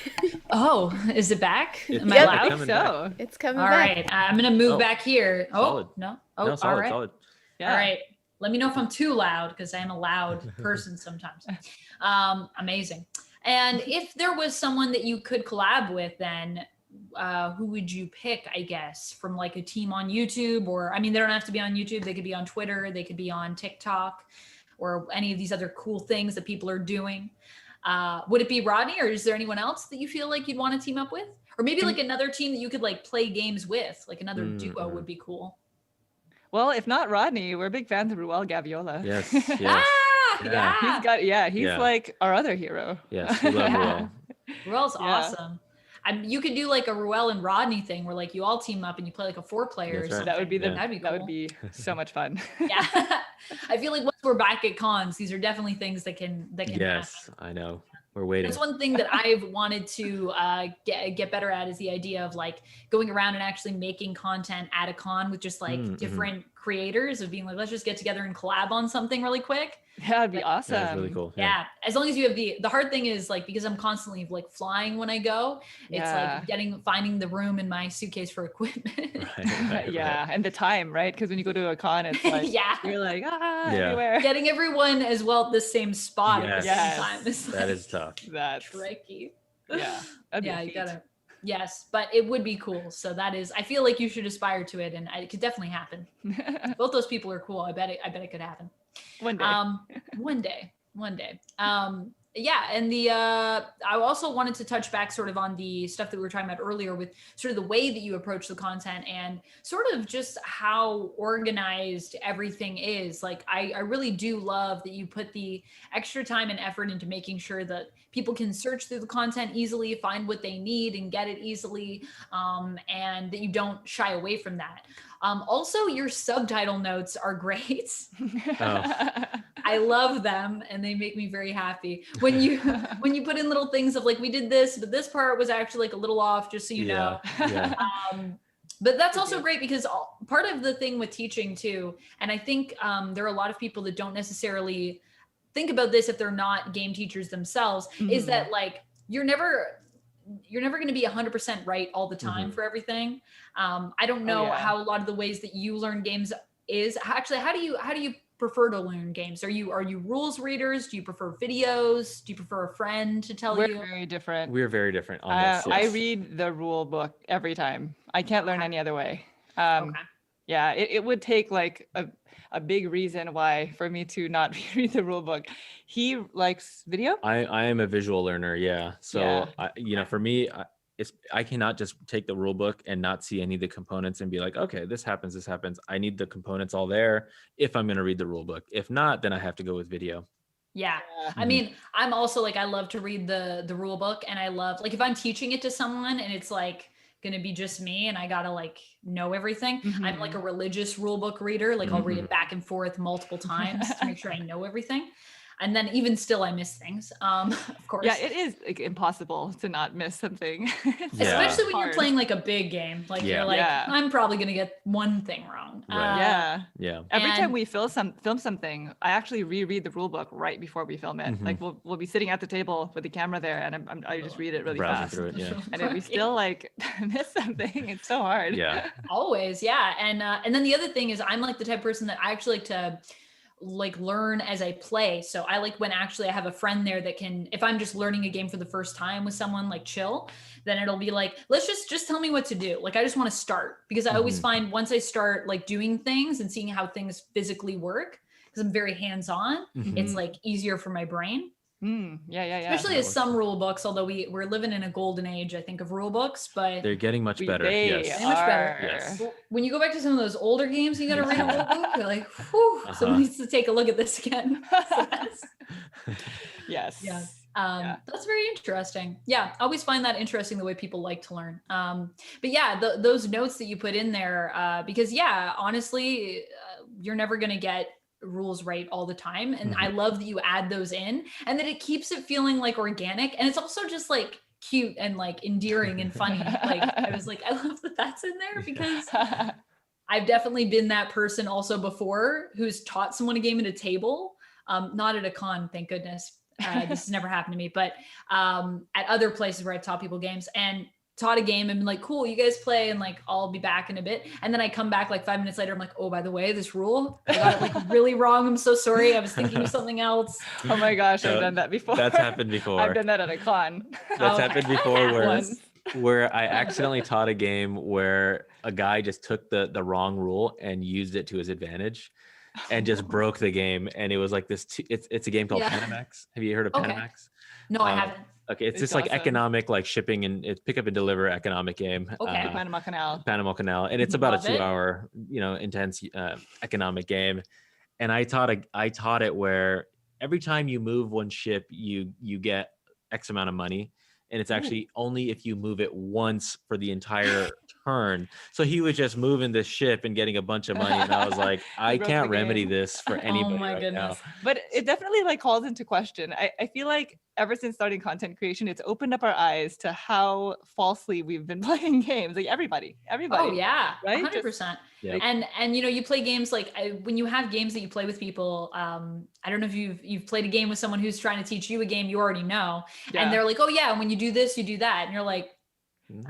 Oh, is it back? Am I Yep. loud? So it's coming all back. Right, I'm gonna move back here. Solid. No. No, solid, all right. solid. Yeah. All right. Let me know if I'm too loud because I am a loud person sometimes. Amazing. And if there was someone that you could collab with, then who would you pick, I guess, from like a team on YouTube? Or I mean, they don't have to be on YouTube. They could be on Twitter. They could be on TikTok. or any of these other cool things that people are doing. Would it be Rodney, or is there anyone else that you feel like you'd want to team up with? Or maybe like another team that you could like play games with, like another duo would be cool. Well, if not Rodney, we're big fans of Ruel Gaviola. Yes. He's like our other hero. Yes, we love Ruel. Ruel's awesome. You could do like a Ruel and Rodney thing where like you all team up and you play like a 4-player or something. That would be that'd be cool. That would be so much fun. Yeah. I feel like once we're back at cons, these are definitely things that can yes, happen. I know. We're waiting. That's one thing that I've wanted to get better at, is the idea of like going around and actually making content at a con with just like different creators, of being like, let's just get together and collab on something really quick. That'd be awesome. That's really cool. Yeah. As long as you have the hard thing is like, because I'm constantly like flying when I go, it's like finding the room in my suitcase for equipment. Right. And the time, right? Because when you go to a con, it's like you're like everywhere. Getting everyone as well at the same spot at the same time. That is tough. That's tricky. Yeah. You gotta. Yes, but it would be cool. So that is, I feel like you should aspire to it, and it could definitely happen. Both those people are cool. I bet it could happen. One day. One day. And I also wanted to touch back sort of on the stuff that we were talking about earlier, with sort of the way that you approach the content and sort of just how organized everything is. Like, I really do love that you put the extra time and effort into making sure that people can search through the content easily, find what they need and get it easily, and that you don't shy away from that. Also, your subtitle notes are great. I love them, and they make me very happy. When you put in little things of like, we did this, but this part was actually like a little off, just so you know. Yeah. But that's also great, because part of the thing with teaching too, and I think there are a lot of people that don't necessarily think about this if they're not game teachers themselves, is that like, you're never going to be 100% right all the time for everything. I don't know how a lot of the ways that you learn games is actually, how do you prefer to learn games? Are you rules readers? Do you prefer videos? Do you prefer a friend to tell you? We're very different. We're very different on this. I read the rule book every time. I can't learn any other way. Yeah, it would take like a big reason why for me to not read the rule book. He likes video. I am a visual learner. Yeah. So for me, I cannot just take the rule book and not see any of the components and be like, okay, this happens. I need the components all there if I'm going to read the rule book. If not, then I have to go with video. Yeah. I mean, I'm also like, I love to read the rule book, and I love, like, if I'm teaching it to someone and it's like going to be just me and I got to like know everything. I'm like a religious rule book reader. Like, I'll read it back and forth multiple times to make sure I know everything. And then even still, I miss things, of course. Yeah, it is like impossible to not miss something. Especially when you're playing like a big game. Like, you're like, I'm probably going to get one thing wrong. Right. Every time we film something, I actually reread the rule book right before we film it. Like, we'll be sitting at the table with the camera there, and I just read it really fast. Through it, and if we still like miss something, it's so hard. Yeah. Always, yeah. And then the other thing is, I'm like the type of person that I actually like to like learn as I play. So I like when actually I have a friend there that can, if I'm just learning a game for the first time with someone, like chill, then it'll be like, let's just tell me what to do. Like, I just want to start, because I always find once I start like doing things and seeing how things physically work, because I'm very hands-on, it's like easier for my brain. Especially as some rule books, although we're living in a golden age, I think, of rule books, but they're getting much better. Much better. Yes. When you go back to some of those older games, you got to read a rule book. You're like, whew, someone needs to take a look at this again. Yes. That's very interesting. Yeah, I always find that interesting, the way people like to learn. But yeah, those notes that you put in there, because honestly, you're never going to get rules right all the time, and I love that you add those in, and that it keeps it feeling like organic, and it's also just like cute and like endearing and funny. Like, I was like, I love that that's in there, because I've definitely been that person also before who's taught someone a game at a table, not at a con, thank goodness. This has never happened to me, but at other places where I've taught people games, and taught a game and been like, cool, you guys play, and like, I'll be back in a bit. And then I come back like 5 minutes later, I'm like, oh, by the way, this rule, I got it like really wrong. I'm so sorry. I was thinking of something else. Oh my gosh, I've done that before. That's happened before. I've done that at a con. That's happened before where I accidentally taught a game where a guy just took the wrong rule and used it to his advantage. and just broke the game. And it was like this. It's a game called Panamax. Have you heard of Panamax? No, I haven't. Okay, it's this like economic, like shipping and it's pick up and deliver economic game. Okay, Panama Canal, and it's about a 2-hour, intense economic game. And I taught it where every time you move one ship, you get X amount of money, and it's actually only if you move it once for the entire turn. So he was just moving this ship and getting a bunch of money, and I was like, I can't remedy this for anybody. Oh my goodness! Now. But it definitely like calls into question. I feel like ever since starting content creation, it's opened up our eyes to how falsely we've been playing games. Like everybody. Oh yeah, right, 100%. Yeah. And you play games like when you have games that you play with people. I don't know if you've played a game with someone who's trying to teach you a game you already know, and they're like, oh yeah, when you do this, you do that, and you're like.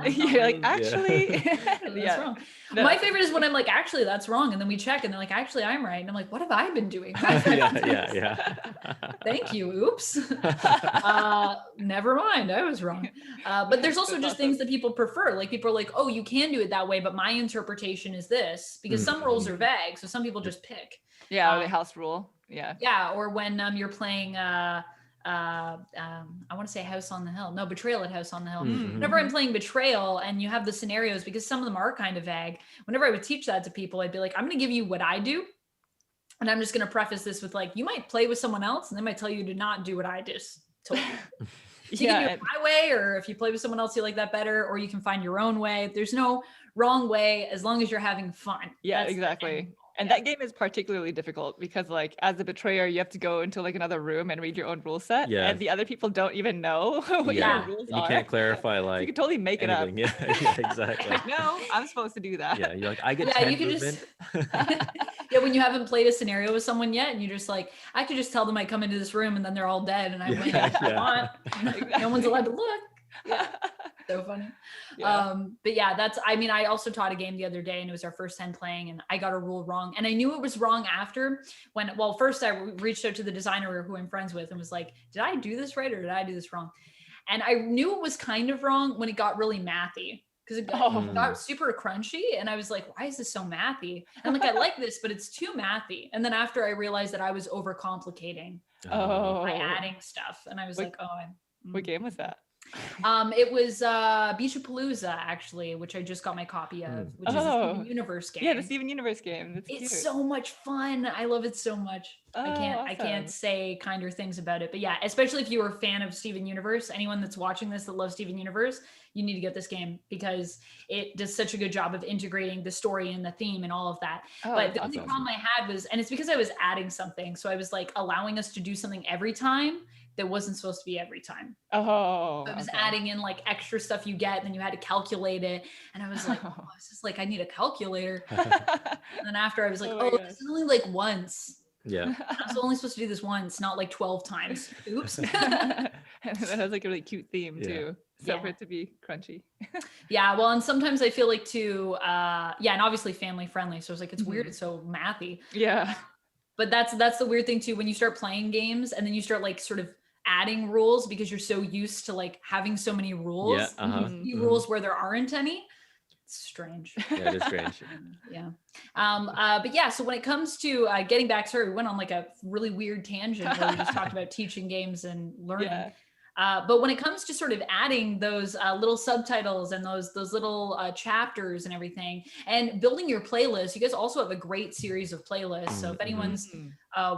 You're like, actually, that's wrong. No. My favorite is when I'm like, actually, that's wrong. And then we check and they're like, actually, I'm right. And I'm like, what have I been doing? Yeah. Thank you. Oops. Never mind. I was wrong. But there's also just things that people prefer. Like people are like, oh, you can do it that way, but my interpretation is this, because some rules are vague. So some people just pick. Yeah. Or the house rule. Yeah. Yeah. Or when you're playing, I want to say House on the Hill. No, Betrayal at House on the Hill. Whenever I'm playing Betrayal and you have the scenarios, because some of them are kind of vague, whenever I would teach that to people, I'd be like, I'm going to give you what I do. And I'm just going to preface this with like, you might play with someone else and they might tell you to not do what I just told you. So you can do it my way, or if you play with someone else, you like that better, or you can find your own way. There's no wrong way as long as you're having fun. Yeah, exactly. And that game is particularly difficult because like as a betrayer, you have to go into like another room and read your own rule set. Yeah. And the other people don't even know what your rules are. You can't clarify like so you can totally make anything. It up. Yeah, exactly. Like, no, I'm supposed to do that. Yeah, you're like, I get 10 you can movement. When you haven't played a scenario with someone yet and you're just like, I could just tell them I come into this room and then they're all dead and I win if I want. No one's allowed to look. Yeah. So funny. But yeah, I also taught a game the other day and it was our first time playing and I got a rule wrong. And I knew it was wrong after first I reached out to the designer who I'm friends with and was like, did I do this right or did I do this wrong? And I knew it was kind of wrong when it got really mathy because it got super crunchy. And I was like, why is this so mathy? And like, I like this, but it's too mathy. And then after I realized that I was overcomplicating by adding stuff. And I was what game was that? It was Beachapalooza actually, which I just got my copy of, which is a Steven Universe game. Yeah, the Steven Universe game. It's cute. So much fun. I love it so much. I can't say kinder things about it. But yeah, especially if you were a fan of Steven Universe, anyone that's watching this that loves Steven Universe, you need to get this game because it does such a good job of integrating the story and the theme and all of that. But the only problem I had was, and it's because I was adding something. So I was like allowing us to do something every time that wasn't supposed to be every time. I was adding in like extra stuff you get, and then you had to calculate it. And I was like, I was just like, I need a calculator. And then after I was like, this is only like once. Yeah. I was only supposed to do this once, not like 12 times. Oops. And that has like a really cute theme too. So for it to be crunchy. Yeah. Well, and sometimes I feel like too, and obviously family friendly. So it's like, it's weird. It's so mathy. Yeah. But that's the weird thing too, when you start playing games and then you start like sort of adding rules because you're so used to like having so many rules, rules where there aren't any. It's strange. Yeah, it is strange. But yeah, so when it comes to getting back, sorry, we went on like a really weird tangent where we just talked about teaching games and learning. But when it comes to sort of adding those little subtitles and those little chapters and everything and building your playlist, you guys also have a great series of playlists. So if anyone's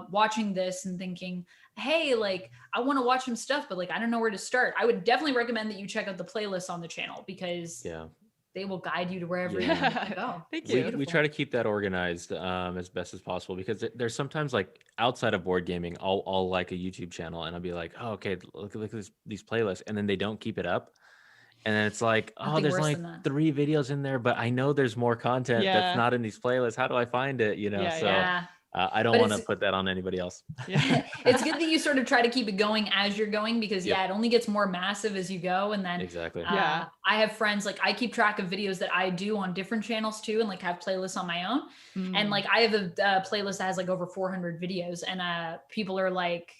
watching this and thinking, hey, like I want to watch some stuff, but like I don't know where to start, I would definitely recommend that you check out the playlists on the channel because they will guide you to wherever you want to go. Thank you. We try to keep that organized as best as possible because there's sometimes like outside of board gaming, I'll like a YouTube channel and I'll be like, oh, okay, look at these playlists, and then they don't keep it up. And then it's like, there's only 3 videos in there, but I know there's more content that's not in these playlists. How do I find it? I don't want to put that on anybody else. It's good that you sort of try to keep it going as you're going because it only gets more massive as you go. And then I have friends, like I keep track of videos that I do on different channels too, and like have playlists on my own. And like I have a playlist that has like over 400 videos, and people are like,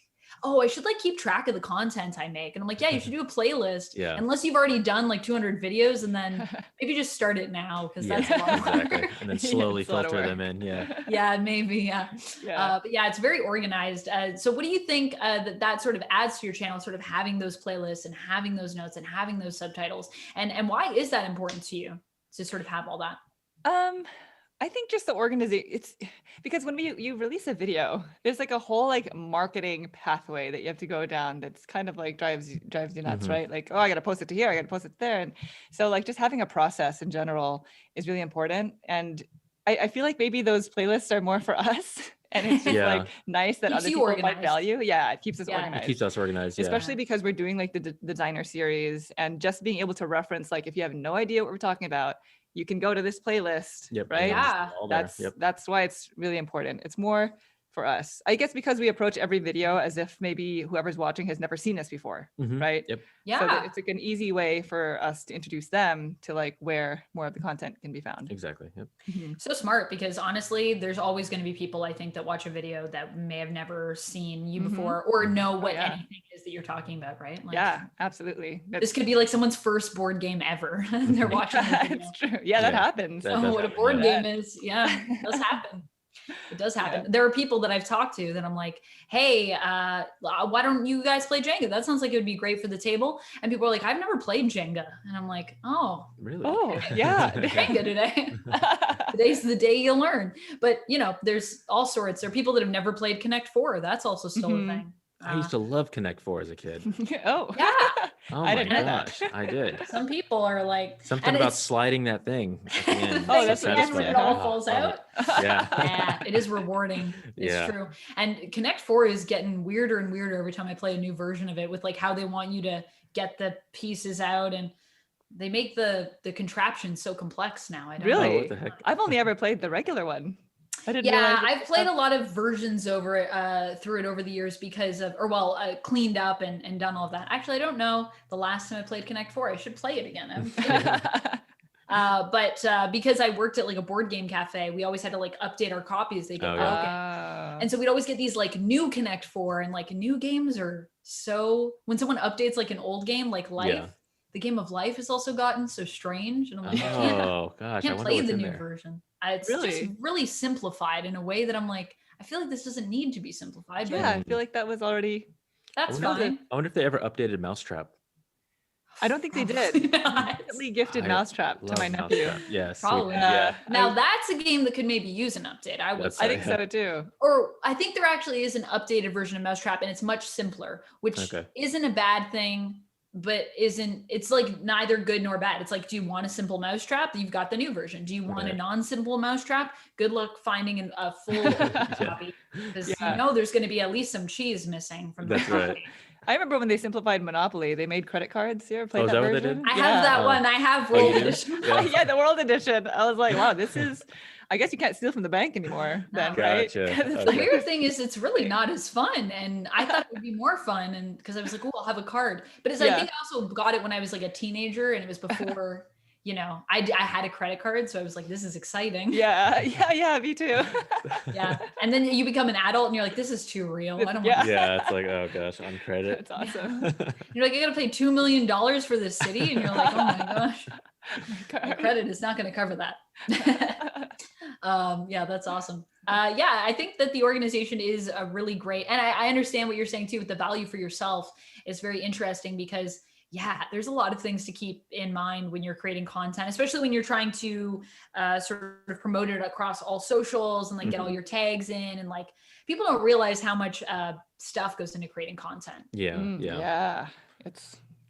oh, I should like keep track of the content I make. And I'm like, yeah, you should do a playlist. Yeah. Unless you've already done like 200 videos, and then maybe just start it now, because that's a lot of work. exactly. And then slowly it's a lot of filter work. them in. Yeah. Yeah, maybe. Yeah. Yeah. But yeah, it's very organized. So what do you think that sort of adds to your channel, sort of having those playlists and having those notes and having those subtitles? And why is that important to you to sort of have all that? I think just the organization, it's because when you release a video, there's like a whole like marketing pathway that you have to go down that's kind of like drives you nuts, right? Like, oh, I got to post it to here, I got to post it there. And so like just having a process in general is really important. And I feel like maybe those playlists are more for us. And it's just like nice that Keeps other you people organized. might value. Yeah, it keeps us Yeah. organized. It keeps us organized. Yeah. Especially because we're doing like the designer series, and just being able to reference, like if you have no idea what we're talking about, you can go to this playlist, right? Yeah. That's why it's really important. It's more for us, I guess, because we approach every video as if maybe whoever's watching has never seen us before, right? Yep. Yeah. So that it's like an easy way for us to introduce them to like where more of the content can be found. Exactly. Yep. So smart, because honestly, there's always going to be people, I think, that watch a video that may have never seen you before, or know what anything is that you're talking about, right? Like, yeah, absolutely. This could be like someone's first board game ever. And they're watching the video. It's true. Yeah, that happens. That Oh, does what a happen, board yeah. game is. Yeah, it does happen. It does happen. There are people that I've talked to that I'm like, hey, why don't you guys play Jenga? That sounds like it would be great for the table. And people are like, I've never played Jenga. And I'm like, oh, Really? Oh, yeah. Jenga today. Today's the day you learn. But, you know, there's all sorts. There are people that have never played Connect 4. That's also still a thing. I used to love Connect 4 as a kid. Oh. Yeah. Oh I my didn't know that. gosh, I did. Some people are like, Something and about it's- sliding that thing at the end. Oh, that's so the end when satisfying. it all Oh, falls love out. it. Yeah. Yeah, it is rewarding. It's Yeah. true. And Connect 4 is getting weirder and weirder every time I play a new version of it, with like how they want you to get the pieces out, and they make the contraption so complex now. I don't Really? Oh, what the heck? I've only ever played the regular one. I didn't Yeah, realize I've played a lot of versions over it, through it over the years because of, cleaned up and done all of that. Actually, I don't know the last time I played Connect 4. I should play it again. I haven't played it. But because I worked at like a board game cafe, we always had to like update our copies. They get Oh, broken. yeah. And so we'd always get these like new Connect 4, and like new games are so, when someone updates like an old game, like Life, the game of Life has also gotten so strange. And I'm like, Oh gosh, I can't wonder play what's the in new there. version. It's Really? just really simplified in a way that I'm like, I feel like this doesn't need to be simplified, but Yeah, I feel like that was already. that's I wonder fine. I wonder if they ever updated Mousetrap. I don't think they did. Probably not. Definitely gifted I Mousetrap to Love my nephew. Mousetrap. Yes. Probably Yeah. Now that's a game that could maybe use an update. I would That's say. I think so too. Or I think there actually is an updated version of Mousetrap, and it's much simpler, which Okay. isn't a bad thing, but it's like neither good nor bad. It's like, do you want a simple Mousetrap? You've got the new version. Do you want a Right. non-simple Mousetrap? Good luck finding a full copy, because Yeah. you know there's going to be at least some cheese missing from the That's right. copy. I remember when they simplified Monopoly, they made credit cards. You ever played Oh, is that that what they version? did? I have that Oh. one. I have Oh, you World did? Edition. Yeah. Yeah, the World Edition. I was like, wow, this is. I guess you can't steal from the bank anymore, then, right? Gotcha. 'Cause it's The Okay. weird thing is it's really not as fun, and I thought it would be more fun, and because I was like, oh, I'll have a card. But I Yeah. think I also got it when I was like a teenager, and it was before I had a credit card, so I was like, this is exciting. Yeah, me too. Yeah. And then you become an adult and you're like, this is too real. I don't Yeah. want Yeah, it's like, oh gosh, on credit. That's awesome. You're like, I gotta pay $2 million for this city, and you're like, oh my gosh, my credit is not gonna cover that. Yeah, that's awesome. Yeah, I think that the organization is a really great, and I understand what you're saying too with the value for yourself is very interesting, because yeah, there's a lot of things to keep in mind when you're creating content, especially when you're trying to sort of promote it across all socials and like get all your tags in, and like people don't realize how much stuff goes into creating content. Yeah, yeah. Yeah.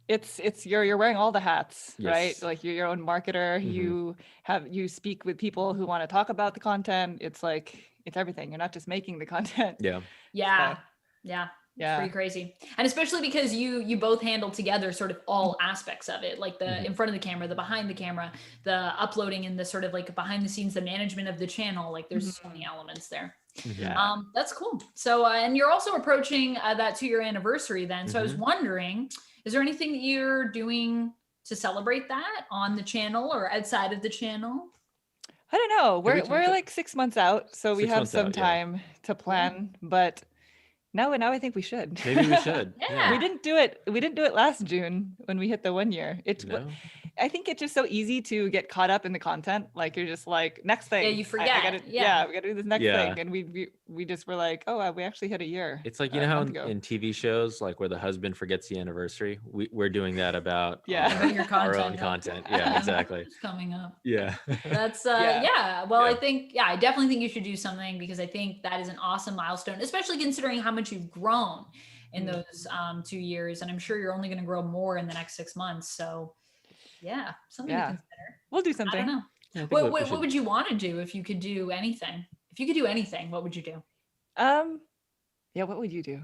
It's you're wearing all the hats, right? Yes. Like you're your own marketer. You speak with people who want to talk about the content. It's like it's everything. You're not just making the content. Yeah. Yeah. So, Yeah. yeah. Pretty crazy. And especially because you both handle together sort of all aspects of it, like the in front of the camera, the behind the camera, the uploading, and the sort of like behind the scenes, the management of the channel. Like there's so many elements there. Yeah. That's cool. So, and you're also approaching that 2-year anniversary then. So I was wondering, is there anything that you're doing to celebrate that on the channel or outside of the channel? I don't know. we We're talked like 6 months out, so we 6 have months some out, yeah. time to plan. But Now I think we should. Maybe we should. Yeah. We didn't do it last June when we hit the 1 year. No? I think it's just so easy to get caught up in the content. Like you're just like, next thing. Yeah, you forget. Yeah. We gotta do this next thing. And we just were like, oh, we actually hit a year. It's like, you know how in TV shows, like where the husband forgets the anniversary, we're doing that about Your our own content. content. Yeah, exactly. It's coming up. Yeah. That's Well, Yeah. I definitely think you should do something, because I think that is an awesome milestone, especially considering how much you've grown in those 2 years. And I'm sure you're only going to grow more in the next 6 months. So yeah, something to consider. We'll do I something. don't know. Yeah, What would you want to do if you could do anything? If you could do anything, what would you do? Yeah, what would you do?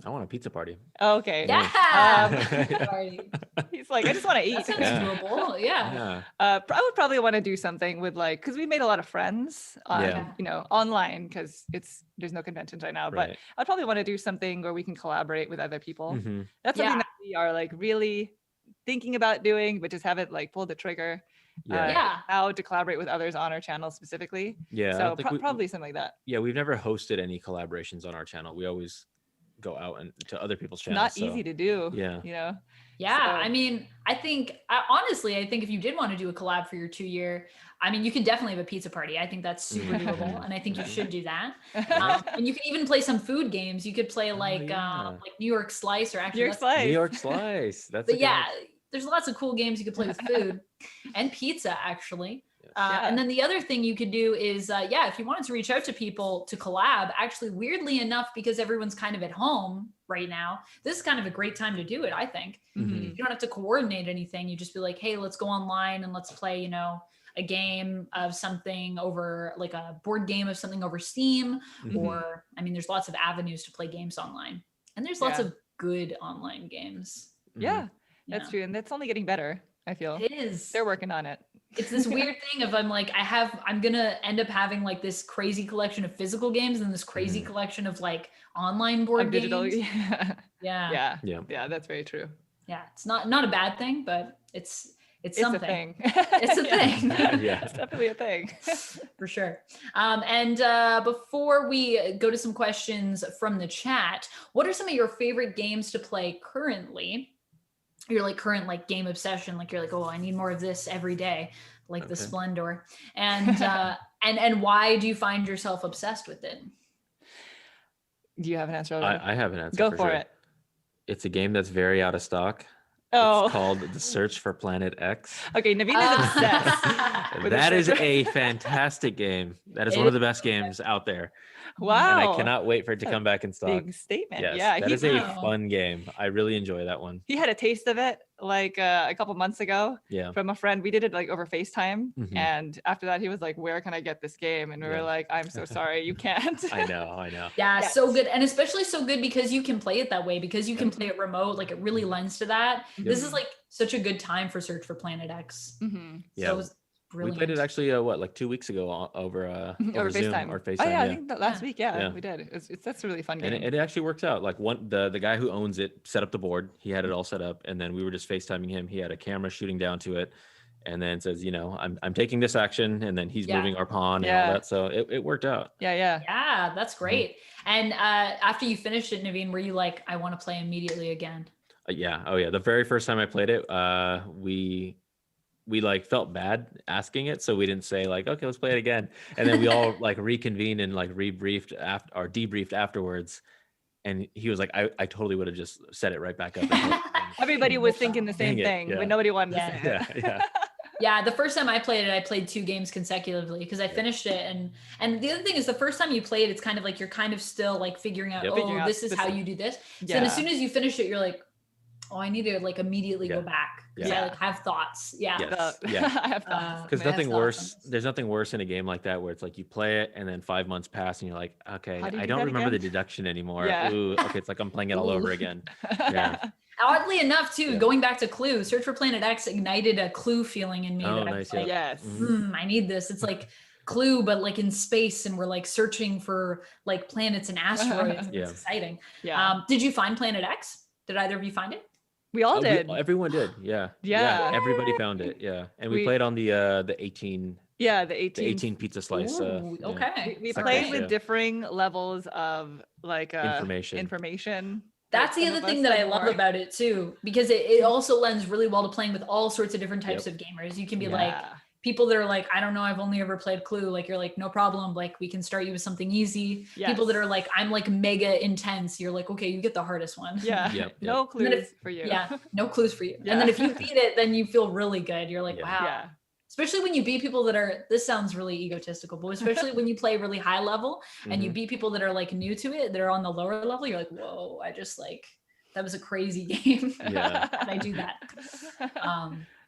I want a pizza party. Oh, okay. Yeah. Party. He's like, I just want to eat. That sounds doable. Yeah. Yeah. I would probably want to do something with because we made a lot of friends on, online, because there's no conventions right now, but Right. I'd probably want to do something where we can collaborate with other people. Mhm. That's something that we are like really thinking about doing, but just haven't like pulled the trigger. Yeah. How to collaborate with others on our channel specifically. Yeah. So like probably something like that. Yeah, we've never hosted any collaborations on our channel. We always go out and to other people's channels. Not easy to do. Yeah. Yeah. So- I mean, I think if you did want to do a collab for your 2 year, I mean, you can definitely have a pizza party. I think that's super doable, and I think you should do that. And you can even play some food games. You could play like New York Slice, or actually Your slice. New York Slice. That's But yeah, there's lots of cool games you could play with food and pizza, actually. And then the other thing you could do is, if you wanted to reach out to people to collab, actually, weirdly enough, because everyone's kind of at home right now, this is kind of a great time to do it, I think. Mhm. You don't have to coordinate anything. You just be like, hey, let's go online and let's play, a game of something over, like a board game of something over Steam. Mhm. Or, I mean, there's lots of avenues to play games online. And there's lots of good online games. Yeah, that's true. And that's only getting better, I feel. It is. They're working on it. It's this weird thing of I'm gonna end up having like this crazy collection of physical games and this crazy collection of like online board games. Digital. Yeah. Yeah, that's very true. Yeah. It's not a bad thing, but it's something. A thing. It's a thing. It's definitely a thing. For sure. And before we go to some questions from the chat, what are some of your favorite games to play currently? Your like current like game obsession, like you're like, oh, I need more of this every day, like the Splendor. And and why do you find yourself obsessed with it? Do you have an answer? I have an answer. Go for for sure. it. It's a game that's very out of stock. Oh. It's called The Search for Planet X. Okay, Naveen is obsessed. with That the is search. a fantastic game. That is one of the best games out there. Wow. And I cannot wait for it to come back in stock. Big statement. Yes, Yeah, that is a Wow. fun game. I really enjoy that one. he had a taste of it like a couple months ago Yeah. from a friend. We did it like over FaceTime. Mhm. And after that, he was like, where can I get this game? And we were Yeah. like, I'm so sorry, you can't. I know. Yeah, Yes. so good. And especially so good because you can play it that way, because you can play it remote. Like it really lends to that. This is like such a good time for Search for Planet X. Mhm. Yeah. So it's brilliant. We played it actually, like 2 weeks ago over Over Zoom FaceTime. or FaceTime. Oh yeah, I yeah. think that last week, Yeah. we did. That's a really fun game. And it actually works out. Like the guy who owns it set up the board. He had it all set up, and then we were just FaceTiming him. He had a camera shooting down to it, and then says, I'm taking this action, and then he's moving our pawn and all that. So it worked out. Yeah. Yeah, that's great. And after you finished it, Naveen, were you like, I want to play immediately again? Yeah. Oh yeah. The very first time I played it, we like felt bad asking it, so we didn't say like, okay, let's play it again. And then we all like reconvened and like debriefed afterwards. And he was like, I totally would have just set it right back up. Everybody was thinking the same Dang it, thing, yeah. but nobody wanted to say it. Yeah. Yeah, the first time I played it, I played 2 games consecutively because I finished it. And the other thing is the first time you play it, it's kind of like you're kind of still like figuring out, this is how you do this. So then as soon as you finish it, you're like, oh, I need to like immediately go back because I like have thoughts. Yeah. Yes. Yeah. I have thoughts. Because I have nothing thoughts. worse. There's nothing worse in a game like that where it's like you play it and then 5 months pass and you're like, okay, How do you I do don't that remember the again? deduction anymore. Yeah. Ooh, okay, it's like I'm playing it all over again. Yeah. Oddly enough, too, going back to Clue, Search for Planet X ignited a Clue feeling in me. Oh, that I nice, was like, Yes. I need this. It's like Clue, but like in space, and we're like searching for like planets and asteroids. Yeah. It's exciting. Yeah. Did you find Planet X? Did either of you find it? We all did. Everyone did. Yeah. Yeah. Everybody found it. Yeah. And we played on the 18 Yeah, the The 18. 18 pizza slice. Ooh, Yeah. okay. We All played right. with Yeah. differing levels of like Information. That's the Some other of thing us that I had love more. about it too, because it also lends really well to playing with all sorts of different types Yep. of gamers. You can be Yeah. like people that are like, I don't know, I've only ever played Clue. Like you're like, no problem. Like we can start you with something easy. People that are like, I'm like mega intense. You're like, okay, you get the hardest one. Yeah. Yep. No clues for you. Yeah, no clues for you. Yeah. And then if you beat it, then you feel really good. You're like, Yeah. wow. Yeah. Especially when you beat people that are, this sounds really egotistical, but especially when you play really high level and you beat people that are like new to it, that are on the lower level, you're like, whoa, I just like, that was a crazy game. Yeah. And I do that.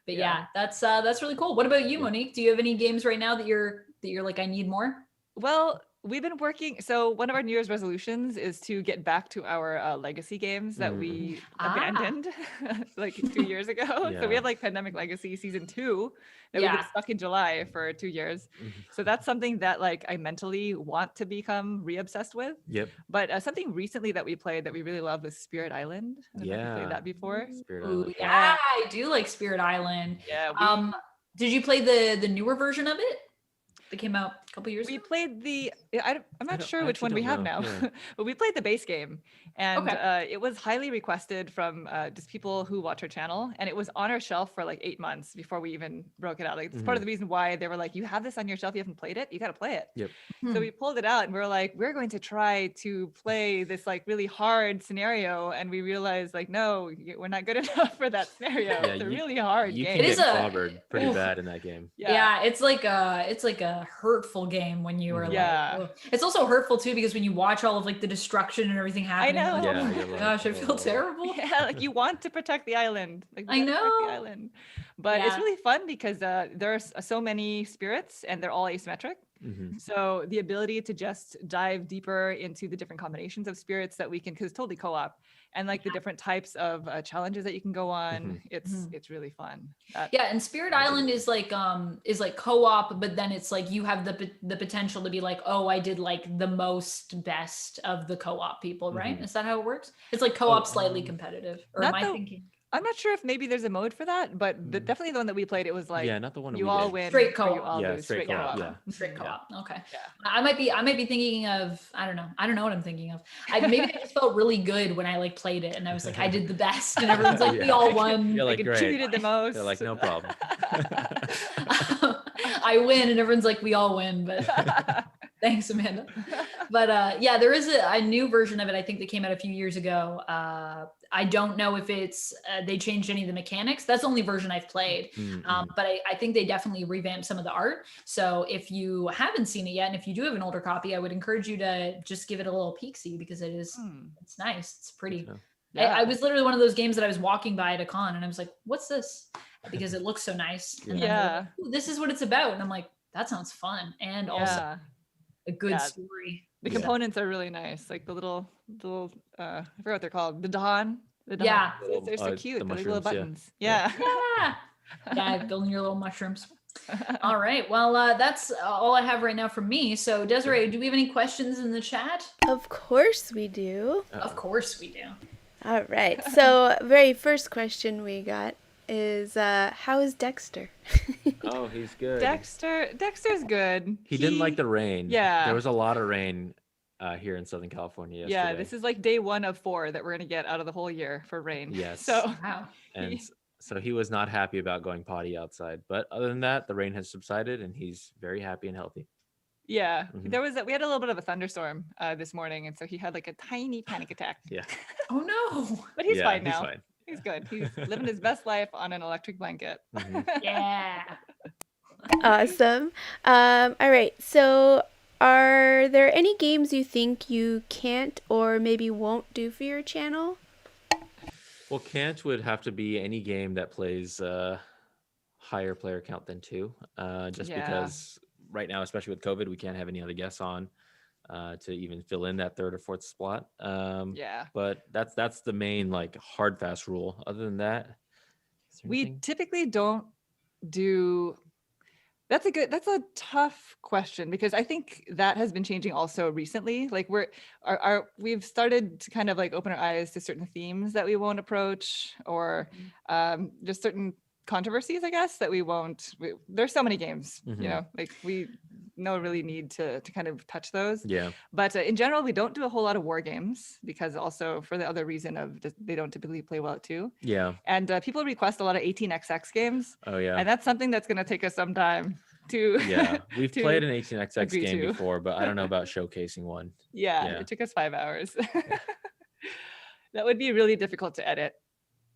But yeah, that's really cool. What about you, Monique? Do you have any games right now that you're like, I need more? Well, we've been working. So one of our New Year's resolutions is to get back to our legacy games that we abandoned like 2 years ago. So we have like Pandemic Legacy Season 2 that we've been stuck in July for 2 years. So that's something that like I mentally want to become re-obsessed with. Yep. But something recently that we played that we really loved was Spirit Island. I don't know if you played that before. Spirit Ooh, Island. yeah, I do like Spirit Island. Yeah. Did you play the newer version of it that came out a couple years ago? We played I'm not sure which one we have now, but we played the base game, and it was highly requested from just people who watch our channel, and it was on our shelf for like 8 months before we even broke it out. Like it's part of the reason why they were like, you have this on your shelf, you haven't played it, you got to play it. Yep. So we pulled it out and we were like, we're going to try to play this like really hard scenario, and we realized like, no, we're not good enough for that scenario. Yeah, it's a really hard You game. can get clobbered pretty bad in that game. Yeah, it's like a hurtful game when you are like, ugh. It's also hurtful too because when you watch all of like the destruction and everything happening, I know. you're like, oh my gosh, I feel terrible. Yeah, like you want to protect the island. Like, I know. protect the island. But it's really fun because there's so many spirits and they're all asymmetric. So the ability to just dive deeper into the different combinations of spirits that we can, because it's totally co-op, and like the different types of challenges that you can go on. It's really fun. And Spirit Island is like co-op, but then it's like you have the potential to be like, oh, I did like the most best of the co-op people, right? Is that how it works? It's like co-op slightly competitive, or am I thinking? I'm not sure if maybe there's a mode for that, but definitely the one that we played, it was like, not the one you all win, straight or you co-op. all lose. Straight co-op. Straight co-op. Okay. Yeah. I might be thinking of, I don't know what I'm thinking of. Maybe I just felt really good when I like played it and I was like, I did the best, and everyone's like, we all won. You're like, I contributed the most. They're like, no problem. I win, and everyone's like, we all win, but thanks, Amanda. But there is a new version of it, I think, that came out a few years ago. I don't know if it's they changed any of the mechanics. That's the only version I've played. But I think they definitely revamped some of the art. So if you haven't seen it yet, and if you do have an older copy, I would encourage you to just give it a little peek-see, because it's nice. It's pretty. I was literally one of those games that I was walking by at a con and I was like, what's this? Because it looks so nice. And then like, this is what it's about. And I'm like, that sounds fun. And also a good story. The components are really nice. Like the little I forgot what they're called. The Dawn. Yeah. They're so cute. The The little mushrooms, buttons. Yeah, building your little mushrooms. All right. Well, that's all I have right now from me. So Desiree, do we have any questions in the chat? Of course we do. Of course we do. All right. So very first question we got is how is Dexter? Oh, he's good. Dexter's good. He didn't like the rain. Yeah. There was a lot of rain here in Southern California yesterday. Yeah, this is like day 1 of 4 that we're going to get out of the whole year for rain. Yes. So wow. And so he was not happy about going potty outside. But other than that, the rain has subsided and he's very happy and healthy. Yeah. We had a little bit of a thunderstorm this morning, and so he had like a tiny panic attack. Yeah. Oh no. But he's fine now. He's fine. He's good. He's living his best life on an electric blanket. Yeah. Awesome. All right. So are there any games you think you can't or maybe won't do for your channel? Well, can't would have to be any game that plays higher player count than 2. Just because right now, especially with COVID, we can't have any other guests on to even fill in that 3rd or 4th spot. But that's the main like hard fast rule. Other than that, we typically don't do. That's a tough question, because I think that has been changing also recently. Like we've started to kind of like open our eyes to certain themes that we won't approach, or just certain controversies, I guess, that there's so many games, Mhm. you know, like we no really need to kind of touch those. Yeah. But in general, we don't do a whole lot of war games because also for the other reason of they don't typically play well at 2. Yeah. And people request a lot of 18xx games. Oh yeah. And that's something that's going to take us some time to Yeah. We've to played an 18xx agree game to. before, but I don't know about showcasing one. Yeah, Yeah. it took us 5 hours. That would be really difficult to edit.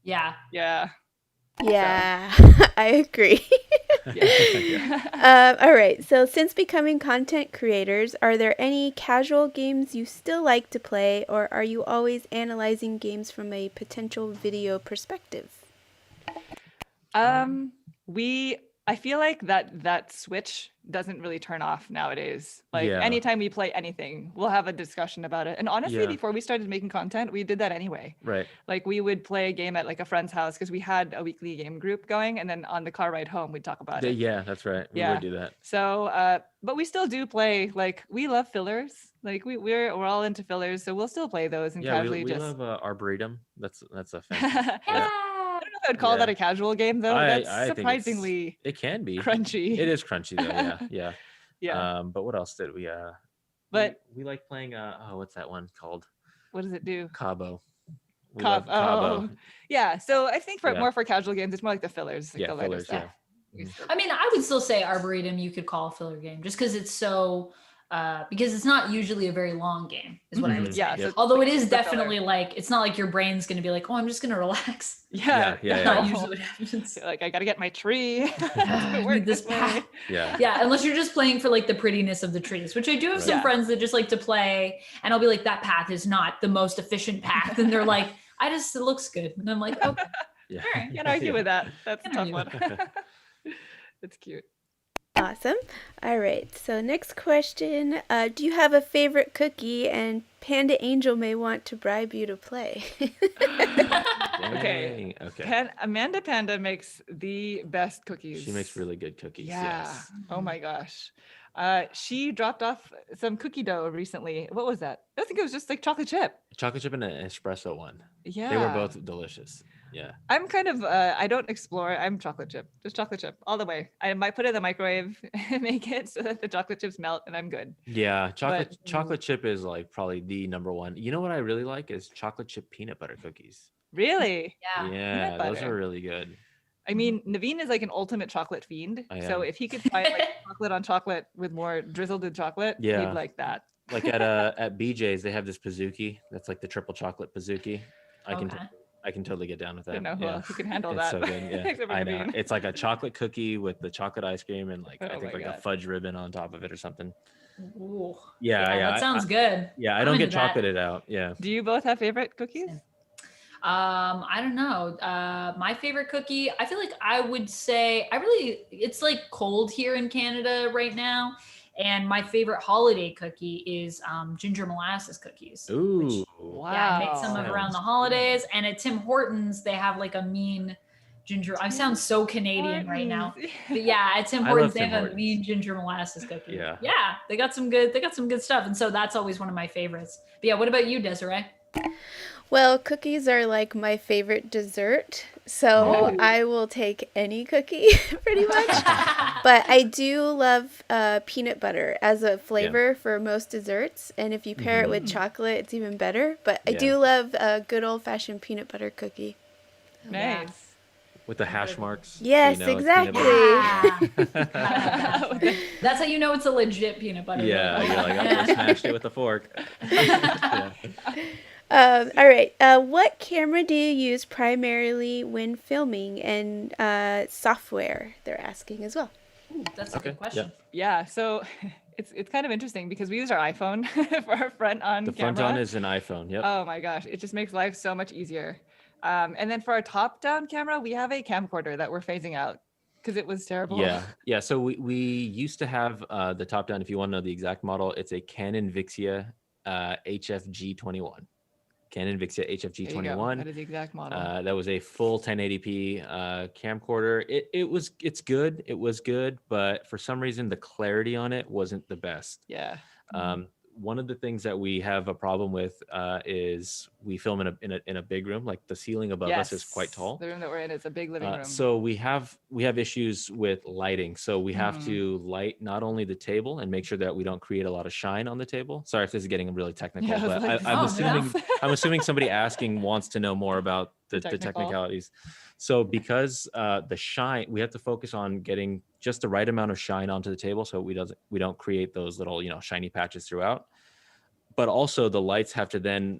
Yeah. Yeah. Yeah, I agree. Yeah. All right. So, since becoming content creators, are there any casual games you still like to play, or are you always analyzing games from a potential video perspective? I feel like that switch doesn't really turn off nowadays. Like Yeah. anytime we play anything, we'll have a discussion about it. And honestly, Yeah. before we started making content, we did that anyway. Right. Like we would play a game at like a friend's house because we had a weekly game group going, and then on the car ride home, we'd talk about it. Yeah, that's right. We Yeah. would do that. So, but we still do play. Like we love fillers. Like we're all into fillers, so we'll still play those and Yeah, casually we just. love Arboretum. That's a fantastic. Yeah. I don't know if I would call that Yeah. a casual game though. I That's think surprisingly it can be crunchy. It is crunchy though. Yeah, yeah. Yeah. But what else did we? But- we like playing. What's that one called? What does it do? Cabo. We Cob- love Cabo. oh. Yeah. So I think for Yeah. more for casual games, it's more like the fillers. Like Yeah, the lighter fillers, stuff. yeah. I mean, I would still say Arboretum you could call a filler game just because it's so because it's not usually a very long game, is what I would Mhm. say. Yeah. Yep. So Although it is super definitely filler. like it's not like your brain's gonna be like, oh, I'm just gonna relax. Yeah. Yeah, That's not yeah. usually what happens. Like I gotta get my tree. I It works need this this way. path. Yeah. Yeah, unless you're just playing for like the prettiness of the trees, which I do have Right. some Yeah. friends that just like to play, and I'll be like, that path is not the most efficient path, and they're like, it looks good, and I'm like, okay, Yeah. Alright. Can't argue with that. That's a Can't tough argue one. It's cute. Awesome. All right. So, next question. Do you have a favorite cookie? And Panda Angel may want to bribe you to play. Okay. Dang, Okay. Amanda Panda makes the best cookies. She makes really good cookies. Yeah. Yes. Oh my gosh. She dropped off some cookie dough recently. What was that? I think it was just like chocolate chip. Chocolate chip and an espresso one. Yeah. They were both delicious. Yeah. I'm kind of I don't explore. I'm chocolate chip. Just chocolate chip all the way. I might put it in the microwave and make it so that the chocolate chips melt and I'm good. Yeah. Chocolate chip is like probably the number one. You know what I really like is chocolate chip peanut butter cookies. Really? yeah. Yeah, those butter. are really good. I mean, Naveen is like an ultimate chocolate fiend. I So am. if he could find like chocolate on chocolate with more drizzled in chocolate, Yeah. he'd like that. Like at BJ's, they have this Pizookie. That's like the triple chocolate Pizookie. Okay. I can totally get down with I that. don't know who Yeah. else who can handle It's that. so good. Yeah, Except for I know. Naveen. It's like a chocolate cookie with the chocolate ice cream and like I Oh think my like God. a fudge ribbon on top of it or something. Ooh. Yeah, yeah. That sounds good. Yeah, I I'm don't get into that. chocolated out. Yeah. Do you both have favorite cookies? I don't know. My favorite cookie, I feel like I would say it's like cold here in Canada right now. And my favorite holiday cookie is ginger molasses cookies. Ooh. Yeah, I make some of Wow. around the holidays. And at Tim Hortons, they have like a mean ginger. I sound so Canadian right now. But yeah, at Tim I Hortons, love they Tim have a Hortons. mean ginger molasses cookie. Yeah. Yeah, they got some good stuff. And so that's always one of my favorites. But yeah, what about you, Desiree? Well, cookies are like my favorite dessert, so Oh. I will take any cookie pretty much. But I do love peanut butter as a flavor for most desserts, and if you pair it with chocolate, it's even better. But I Yeah. do love a good old-fashioned peanut butter cookie. Nice. With the hash marks. so Yes, you know it's peanut exactly. butter. Yeah. That's how you know it's a legit peanut butter. Yeah, really. you're like, I smashed it with a fork. Yeah. All right. What camera do you use primarily when filming, and software? They're asking as well. Ooh, that's a Okay, good question. Yeah. So it's kind of interesting because we use our iPhone for our front on The camera. front on is an iPhone. Yep. Oh my gosh, it just makes life so much easier. And then for our top-down camera, we have a camcorder that we're phasing out because it was terrible. Yeah, yeah. So we used to have the top down. If you want to know the exact model, it's a Canon Vixia HFG21. Canon Vixia There you go. HFG21. That is the exact model. That was a full 1080p camcorder. It's good. It was good, but for some reason the clarity on it wasn't the best. Yeah. one of the things that we have a problem with is we film in a big room. Like the ceiling above us is quite tall. The room that we're in is a big living room. So we have issues with lighting. So we have to light not only the table and make sure that we don't create a lot of shine on the table. Sorry if this is getting really technical, but I'm assuming somebody asking wants to know more about the technicalities. So because the shine, we have to focus on getting just the right amount of shine onto the table so we don't create those little, shiny patches throughout. But also the lights have to then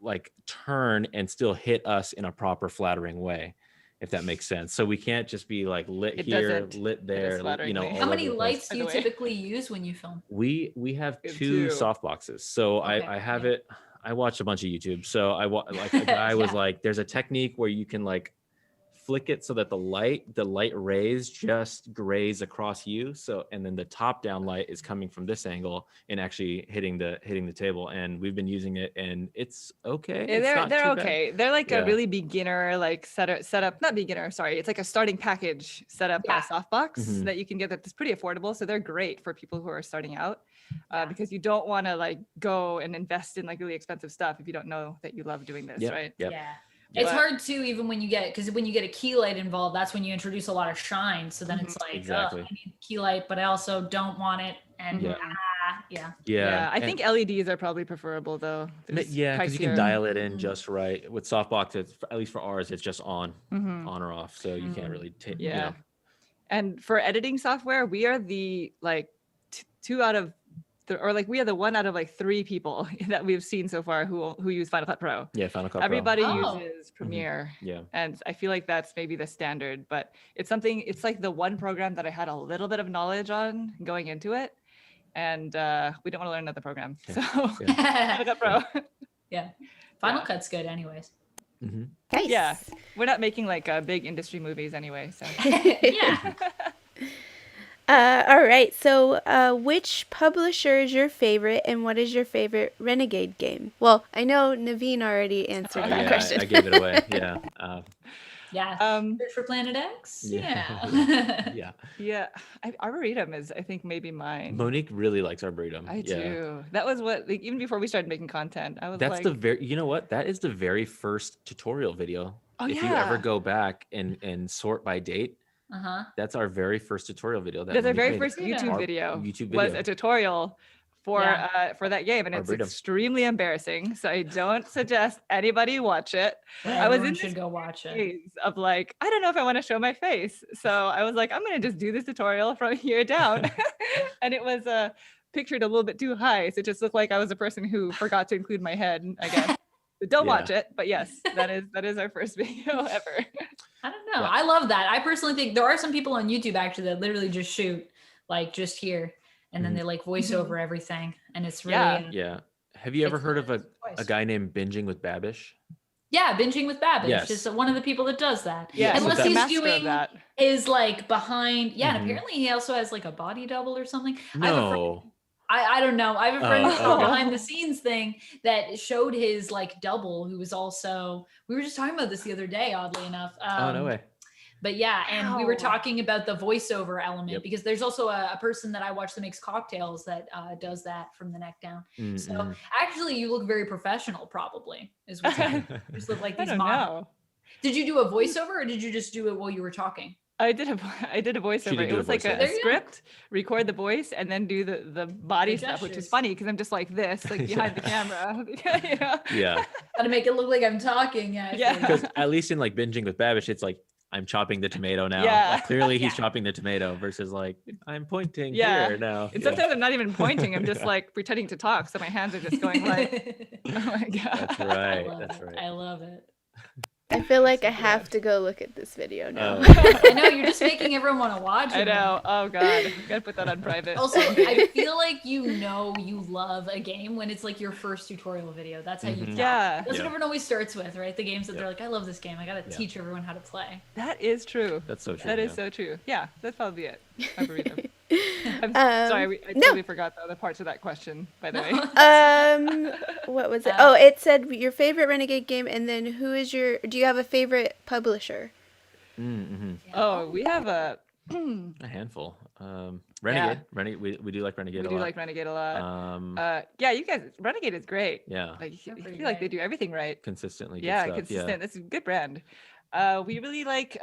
like turn and still hit us in a proper flattering way, if that makes sense. So we can't just be like lit here, lit there, How many lights do you typically use when you film? We have two softboxes. So I have it. I watched a bunch of YouTube. So like a guy was like, there's a technique where you can like flick it so that the light rays just graze across you. So, and then the top down light is coming from this angle and actually hitting the table. And we've been using it and it's okay. They're okay. They're like a really beginner, like setup, not beginner, sorry. It's like a starting package setup softbox that you can get that's pretty affordable. So they're great for people who are starting out because you don't want to like go and invest in like really expensive stuff if you don't know that you love doing this, right? Yep. Yeah. It's hard too, even when you get a key light involved, that's when you introduce a lot of shine. So then it's like, I need key light, but I also don't want it. And I think LEDs are probably preferable though. Because you can dial it in just right. With softbox, it's, at least for ours, it's just on or off. So you can't really take. And for editing software, we are the like we are the one out of like 3 people that we've seen so far who use Final Cut Pro. Yeah, Final Cut Everybody Pro. uses Premiere. Yeah. And I feel like that's maybe the standard, but it's like the one program that I had a little bit of knowledge on going into it. And we don't want to learn another program. So Final Cut Pro. Final Cut's good anyways. Nice. Yeah. We're not making like big industry movies anyway. So all right. So which publisher is your favorite and what is your favorite Renegade game? Well, I know Naveen already answered that question. I gave it away. Search for Planet X. Arboretum is, I think, maybe mine. Monique really likes Arboretum. I do. That was what, like, even before we started making content, I was That's you know what? That is the very first tutorial video. If you ever go back and sort by date, that's our very first tutorial video. That's our very first YouTube video. Was a tutorial for that game, and it's extremely embarrassing. So I don't suggest anybody watch it. I was in this go watch phase of like, I don't know if I want to show my face. So I was like, I'm gonna just do this tutorial from here down, and it was pictured a little bit too high, so it just looked like I was a person who forgot to include my head, I guess. Don't watch it, but yes, that is our first video ever. I don't know. I love that. I personally think there are some people on YouTube actually that literally just shoot like just here and then they like voice over everything, and it's really Have you ever heard of a guy named Binging with Babish? Yeah, Binging with Babish. Yes. Just one of the people that does that. Yeah, unless he's doing is like behind. Yeah, and apparently he also has like a body double or something. No. I don't know. I have a friend who's behind the scenes thing that showed his like double, who was also, we were just talking about this the other day, oddly enough. No way. But yeah, and we were talking about the voiceover element because there's also a person that I watch that makes cocktails that does that from the neck down. So actually you look very professional probably is what you just look like these models. Did you do a voiceover or did you just do it while you were talking? I did a voiceover. It was like a script, record the voice, and then do the body stuff, which is funny because I'm just like this, like behind the camera. Yeah. Gotta make it look like I'm talking. Because at least in like Binging with Babish, it's like I'm chopping the tomato now. Like, clearly he's chopping the tomato versus like I'm pointing here now. And sometimes I'm not even pointing. I'm just like pretending to talk, so my hands are just going like, oh my god. That's right. That's right. I love it. I feel like I have to go look at this video now. I know, you're just making everyone want to watch it. I know. Oh god, gotta put that on private. Also, I feel like you love a game when it's like your first tutorial video. That's how you tell. That's what everyone always starts with, right? The games that they're like, I love this game. I gotta teach everyone how to play. That is true. That's so true. That is so true. Yeah, that's probably it. I'm sorry, I totally forgot the other parts of that question, by the way. What was it? Oh, it said your favorite Renegade game, and then do you have a favorite publisher? Oh, we have A handful. Renegade. Renegade. We do like Renegade a lot. We do like Renegade a lot. Yeah, you guys, Renegade is great. Yeah. Like I feel like they do everything right. Consistently. Yeah, good stuff. consistent. Yeah. It's a good brand. We really like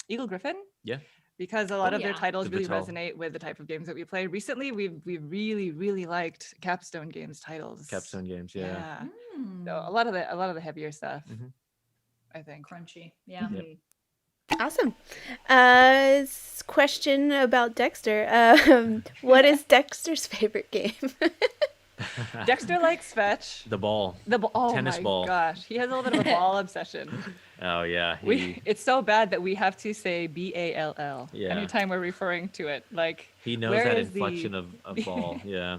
Eagle Griffin. Yeah. Because a lot of their titles The really Vital. resonate with the type of games that we play. Recently, we've really liked Capstone Games titles. Capstone Games. Yeah. So a lot of the heavier stuff. I think. Crunchy. Yeah. Yep. Awesome. Question about Dexter. What is Dexter's favorite game? Dexter likes fetch. The ball. Oh Tennis my ball. gosh, he has a little bit of a ball obsession. Oh yeah. It's so bad that we have to say BALL anytime we're referring to it. Like he knows that inflection of ball. Yeah.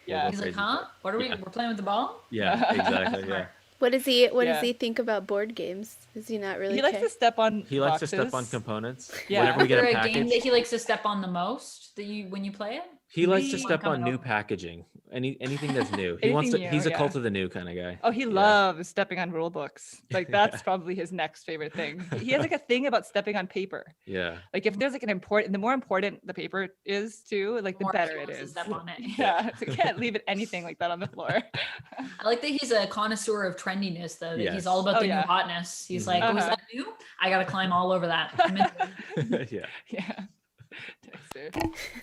Yeah. He's like, huh? What are we? We're playing with the ball? Yeah. Exactly. Yeah. What does he think about board games? Does he not really He likes to step on He likes to boxes. step on components. Yeah. Whenever we get a Is there package. game that he likes to step on the most when you play it? He likes to Maybe. step on new Coming over. packaging. Anything that's new. He wants to. Anything He's new, a cult of the new kind of guy. Oh, he loves stepping on rule books. Like that's probably his next favorite thing. He has like a thing about stepping on paper. Yeah. Like if there's like the more important the paper is too, like the More better he it wants to is. step on it. Yeah, so you can't leave it anything like that on the floor. I like that he's a connoisseur of trendiness, though. That Yes. he's all about the new yeah. hotness. He's like, oh, is that new? I gotta climb all over that. I'm into it. Yeah. Yeah. Dexter.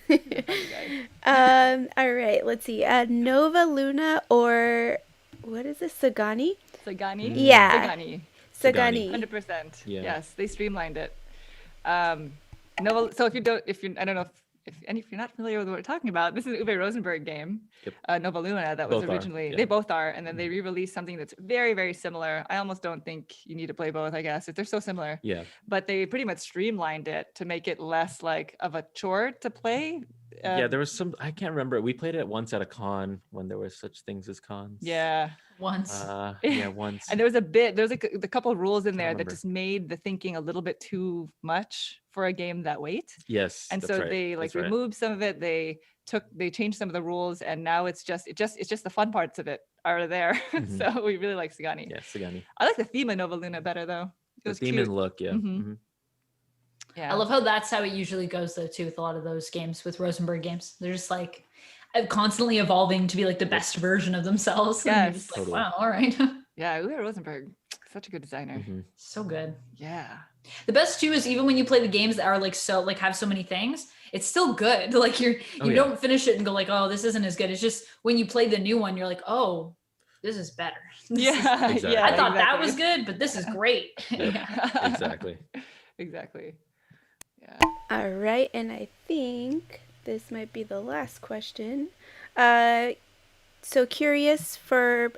Funny guy. All right, let's see. Nova Luna or what is this? Sagani? Sagani? Yeah. Sagani. Sagani. 100%. Yeah. Yes, they streamlined it. Nova, so if you I don't know if you're not familiar with what we're talking about, this is an Uwe Rosenberg game, Nova Luna, that was Both are, originally, yeah. they both are, and then they re-released something that's very, very similar. I almost don't think you need to play both, I guess, if they're so similar. Yeah. But they pretty much streamlined it to make it less like of a chore to play. Yeah, there was some. I can't remember. We played it once at a con when there was such things as cons. Yeah. Once. Yeah, once. And there was like a couple of rules in there that remember. just made the thinking a little bit too much for a game that weight. Yes. And that's so right, they like that's right. removed some of it. They changed some of the rules, and now it's just the fun parts of it are there. So we really like Sagani. Yeah, Sagani. I like the theme of Nova Luna better though. It The was theme cute. and look, yeah. Yeah. I love how that's how it usually goes, though, too, with a lot of those games, with Rosenberg games. They're just like constantly evolving to be like the best version of themselves. And you're just like, Totally. wow, all right. Yeah, Uwe Rosenberg, such a good designer. So good. Yeah. The best too is even when you play the games that are like so like have so many things, it's still good. Like you don't finish it and go like, oh, this isn't as good. It's just when you play the new one, you're like, oh, this is better. Yeah. Exactly. Yeah. I thought that exactly. was good, but this is great. Exactly. Exactly. Yeah. All right, and I think this might be the last question. So curious for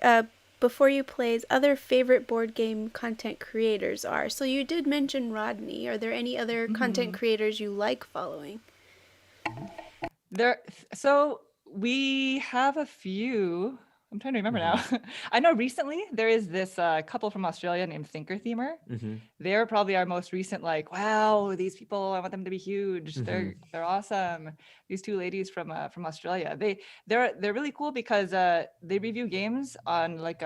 before you plays, other favorite board game content creators are. So you did mention Rodney. Are there any other content creators you like following? So we have a few. I'm trying to remember now. I know recently there is this couple from Australia named Thinker Themer. They're probably our most recent, like, wow, these people, I want them to be huge. They're awesome. These two ladies from Australia. They're really cool because they review games on like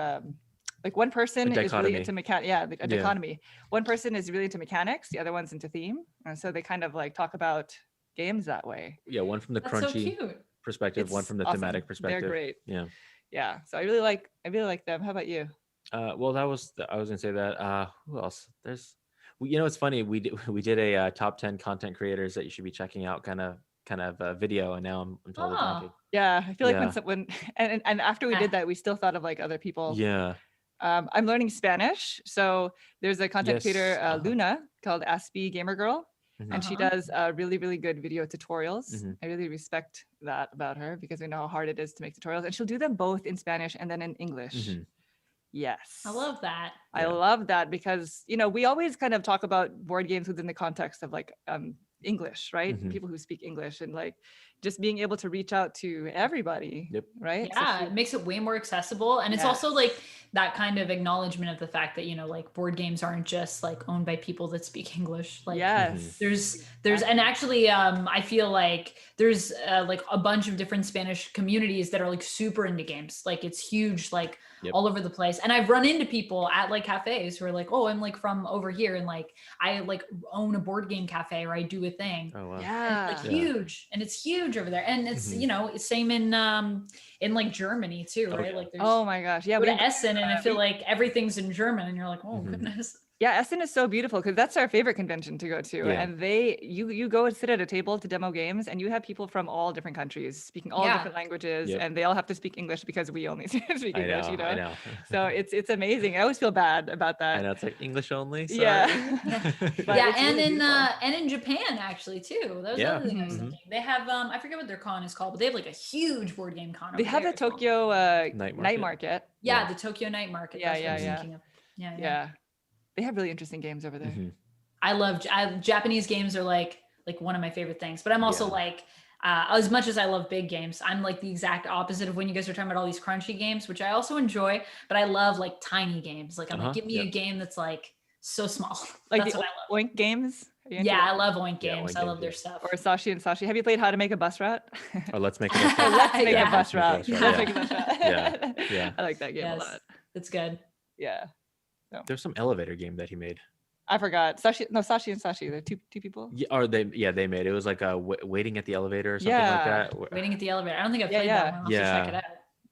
one person is really into a dichotomy. One person is really into mechanics, the other one's into theme. And so they kind of like talk about games that way. Yeah, one from the That's so crunchy cute. perspective, one It's from the awesome. thematic perspective. They're great. Yeah. Yeah. So I really like them. How about you? Well, I was gonna say that. Who else? It's funny. We did a top 10 content creators that you should be checking out kind of video, and now I'm totally blanking. Yeah, I feel like when and after we did that, we still thought of like other people. Yeah. I'm learning Spanish, so there's a content creator Luna called Aspie Gamer Girl. And she does really, really good video tutorials. I really respect that about her because we know how hard it is to make tutorials. And she'll do them both in Spanish and then in English. Yes. I love that. I love that because, we always kind of talk about board games within the context of like English, right? People who speak English and like just being able to reach out to everybody, right? Yeah, it makes it way more accessible. And it's also like that kind of acknowledgement of the fact that, like board games aren't just like owned by people that speak English. Like there's and actually I feel like there's like a bunch of different Spanish communities that are like super into games. Like it's huge, like all over the place. And I've run into people at like cafes who are like, oh, I'm like from over here. And like, I like own a board game cafe, or I do a thing. Oh wow. Yeah. It's like huge, and it's huge over there, and it's you know, same in like Germany too, right? yeah. Like there's Oh my gosh. Yeah. go to Essen, and I feel like everything's in German, and you're like, oh Mhm. goodness. Yeah, Essen is so beautiful because that's our favorite convention to go to. Yeah. And you go and sit at a table to demo games, and you have people from all different countries speaking all Yeah. different languages, Yep. and they all have to speak English because we only speak English, you know? I know. So it's amazing. I always feel bad about that. I know it's like English only. Sorry. Yeah. But Yeah, it's and really in beautiful. and in Japan actually too. That was the Yeah. other thing I was Mhm. thinking. They have I forget what their con is called, but they have like a huge board game con. They over have there the as well. Tokyo Night night market. market. Yeah, Yeah. the Tokyo Night Market. Yeah, That's what I was yeah. thinking of. Yeah. Yeah. They have really interesting games over there. Mhm. I love Japanese games are like one of my favorite things. But I'm also Yeah. like as much as I love big games, I'm like the exact opposite of when you guys are talking about all these crunchy games, which I also enjoy. But I love like tiny games. Like I'm like, give me a game that's like so small. Like That's the what I love. Oink games. Are you into Yeah, that? I love Oink Yeah, games. Oink I love games, their yeah. stuff. Or Sashi and Sashi. Have you played How to Make a Bus Route? Oh, let's make it. A Oh, let's make Yeah. a bus route. Let's make a Let's bus make a route, bus route. Yeah, yeah. I like that game a Yes, lot. it's good. Yeah. There's some elevator game that he made. I forgot. Sashi and Sashi. They're two people. Yeah, or they made it. It was like waiting at the elevator or something like Yeah. that. Waiting at the elevator. I don't think I've Yeah, played yeah. that one. I'll have to check it Yeah. out.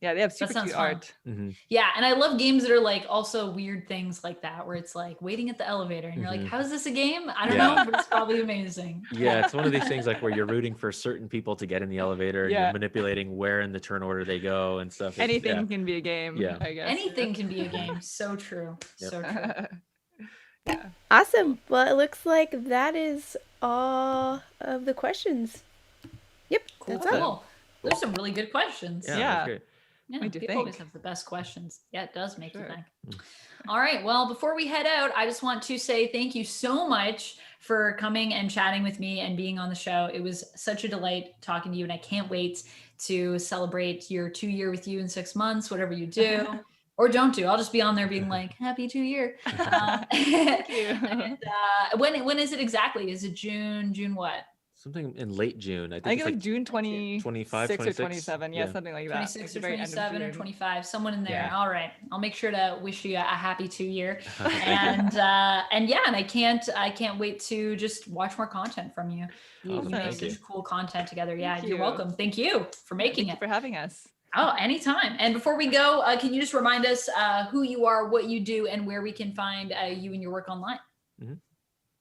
Yeah, they have super sounds cute fun. art. Mm-hmm. Yeah, and I love games that are like also weird things like that, where it's like waiting at the elevator, and you're like, Mhm. "How is this a game? I don't Yeah. know, but it's probably amazing." Yeah, it's one of these things like where you're rooting for certain people to get in the elevator and Yeah. you're manipulating where in the turn order they go and stuff. It's- Anything can be a game. Yeah. I guess. Anything can be a game. So true. Yep. So true. Yeah. Awesome. Well, it looks like that is all of the questions. Yep, Cool. that's all. Cool. There's some really good questions. Yeah, Yeah. that's great. Yeah, Made you people always think. have the best questions. Yeah, it does make you Sure. think. All right. Well, before we head out, I just want to say thank you so much for coming and chatting with me and being on the show. It was such a delight talking to you, and I can't wait to celebrate your 2 year with you in 6 months, whatever you do or don't do. I'll just be on there being like, happy 2 year. Thank you. And, when is it exactly? Is it June what? Something in late June. I I think think it's like like June 26 25, or 26. 27. Yeah, Yeah. something like that. 26 Like or the very end of 27 or June. 25, someone in there. Yeah. All right. I'll make sure to wish you a happy 2 year. And yeah, and I can't wait to just watch more content from you. You Awesome. make Thank you. such cool content together. Yeah, Thank you're you. welcome. Thank you for making Thank it. you for having us. Oh, anytime. And before we go, can you just remind us who you are, what you do, and where we can find you and your work online?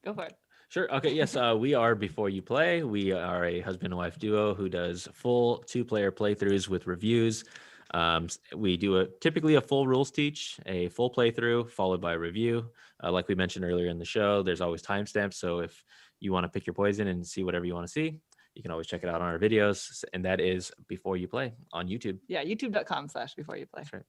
Go for it. Sure. Okay. Yes. We are Before You Play. We are a husband and wife duo who does full 2-player playthroughs with reviews. We do typically a full rules teach, a full playthrough followed by a review. Like we mentioned earlier in the show, there's always timestamps. So if you want to pick your poison and see whatever you want to see, you can always check it out on our videos. And that is Before You Play on YouTube. Yeah, youtube.com/before you play. That's right.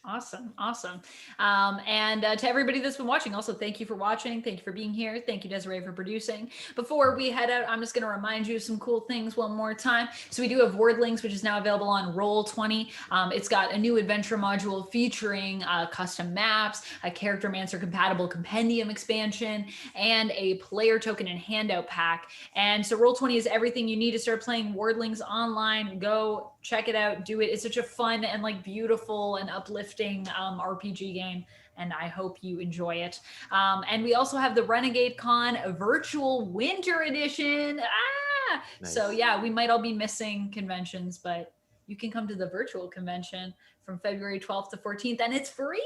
Awesome. And to everybody that's been watching, also thank you for watching. Thank you for being here. Thank you, Desiree, for producing. Before we head out, I'm just going to remind you of some cool things one more time. So we do have Wordlings, which is now available on Roll20. It's got a new adventure module featuring custom maps, a Charactermancer compatible compendium expansion, and a player token and handout pack. And so Roll20 is everything you need to start playing Wordlings online. Go check it out, do it. It's such a fun and like beautiful and uplifting RPG game, and I hope you enjoy it. And we also have the Renegade Con virtual winter edition. Nice. So yeah, we might all be missing conventions, but you can come to the virtual convention from February 12th to 14th, and it's free.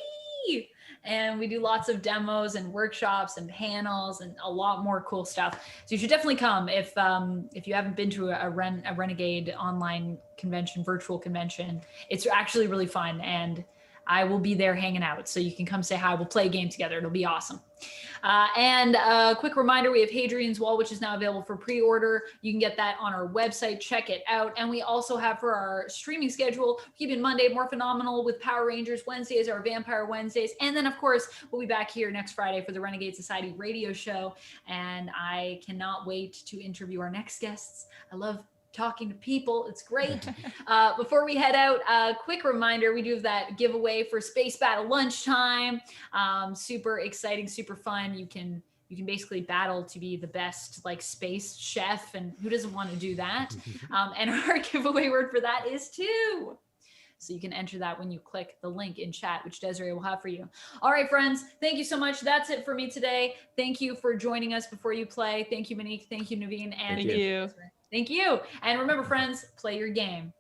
And we do lots of demos and workshops and panels and a lot more cool stuff. So you should definitely come if you haven't been to a Renegade online convention, virtual convention. It's actually really fun, and I will be there hanging out. So you can come say hi. We'll play a game together. It'll be awesome. And a quick reminder, we have Hadrian's Wall, which is now available for pre-order. You can get that on our website. Check it out. And we also have for our streaming schedule, keeping Monday more phenomenal with Power Rangers. Wednesdays are Vampire Wednesdays. And then, of course, we'll be back here next Friday for the Renegade Society radio show. And I cannot wait to interview our next guests. I love talking to people. It's great. Before we head out, a quick reminder, we do have that giveaway for Space Battle Lunchtime. Super exciting, super fun. You can basically battle to be the best like space chef, and who doesn't want to do that? And our giveaway word for that is two. So you can enter that when you click the link in chat, which Desiree will have for you. All right, friends, thank you so much. That's it for me today. Thank you for joining us before you play. Thank you, Monique. Thank you, Naveen. And Thank you. Desiree. Thank you. And remember, friends, play your game.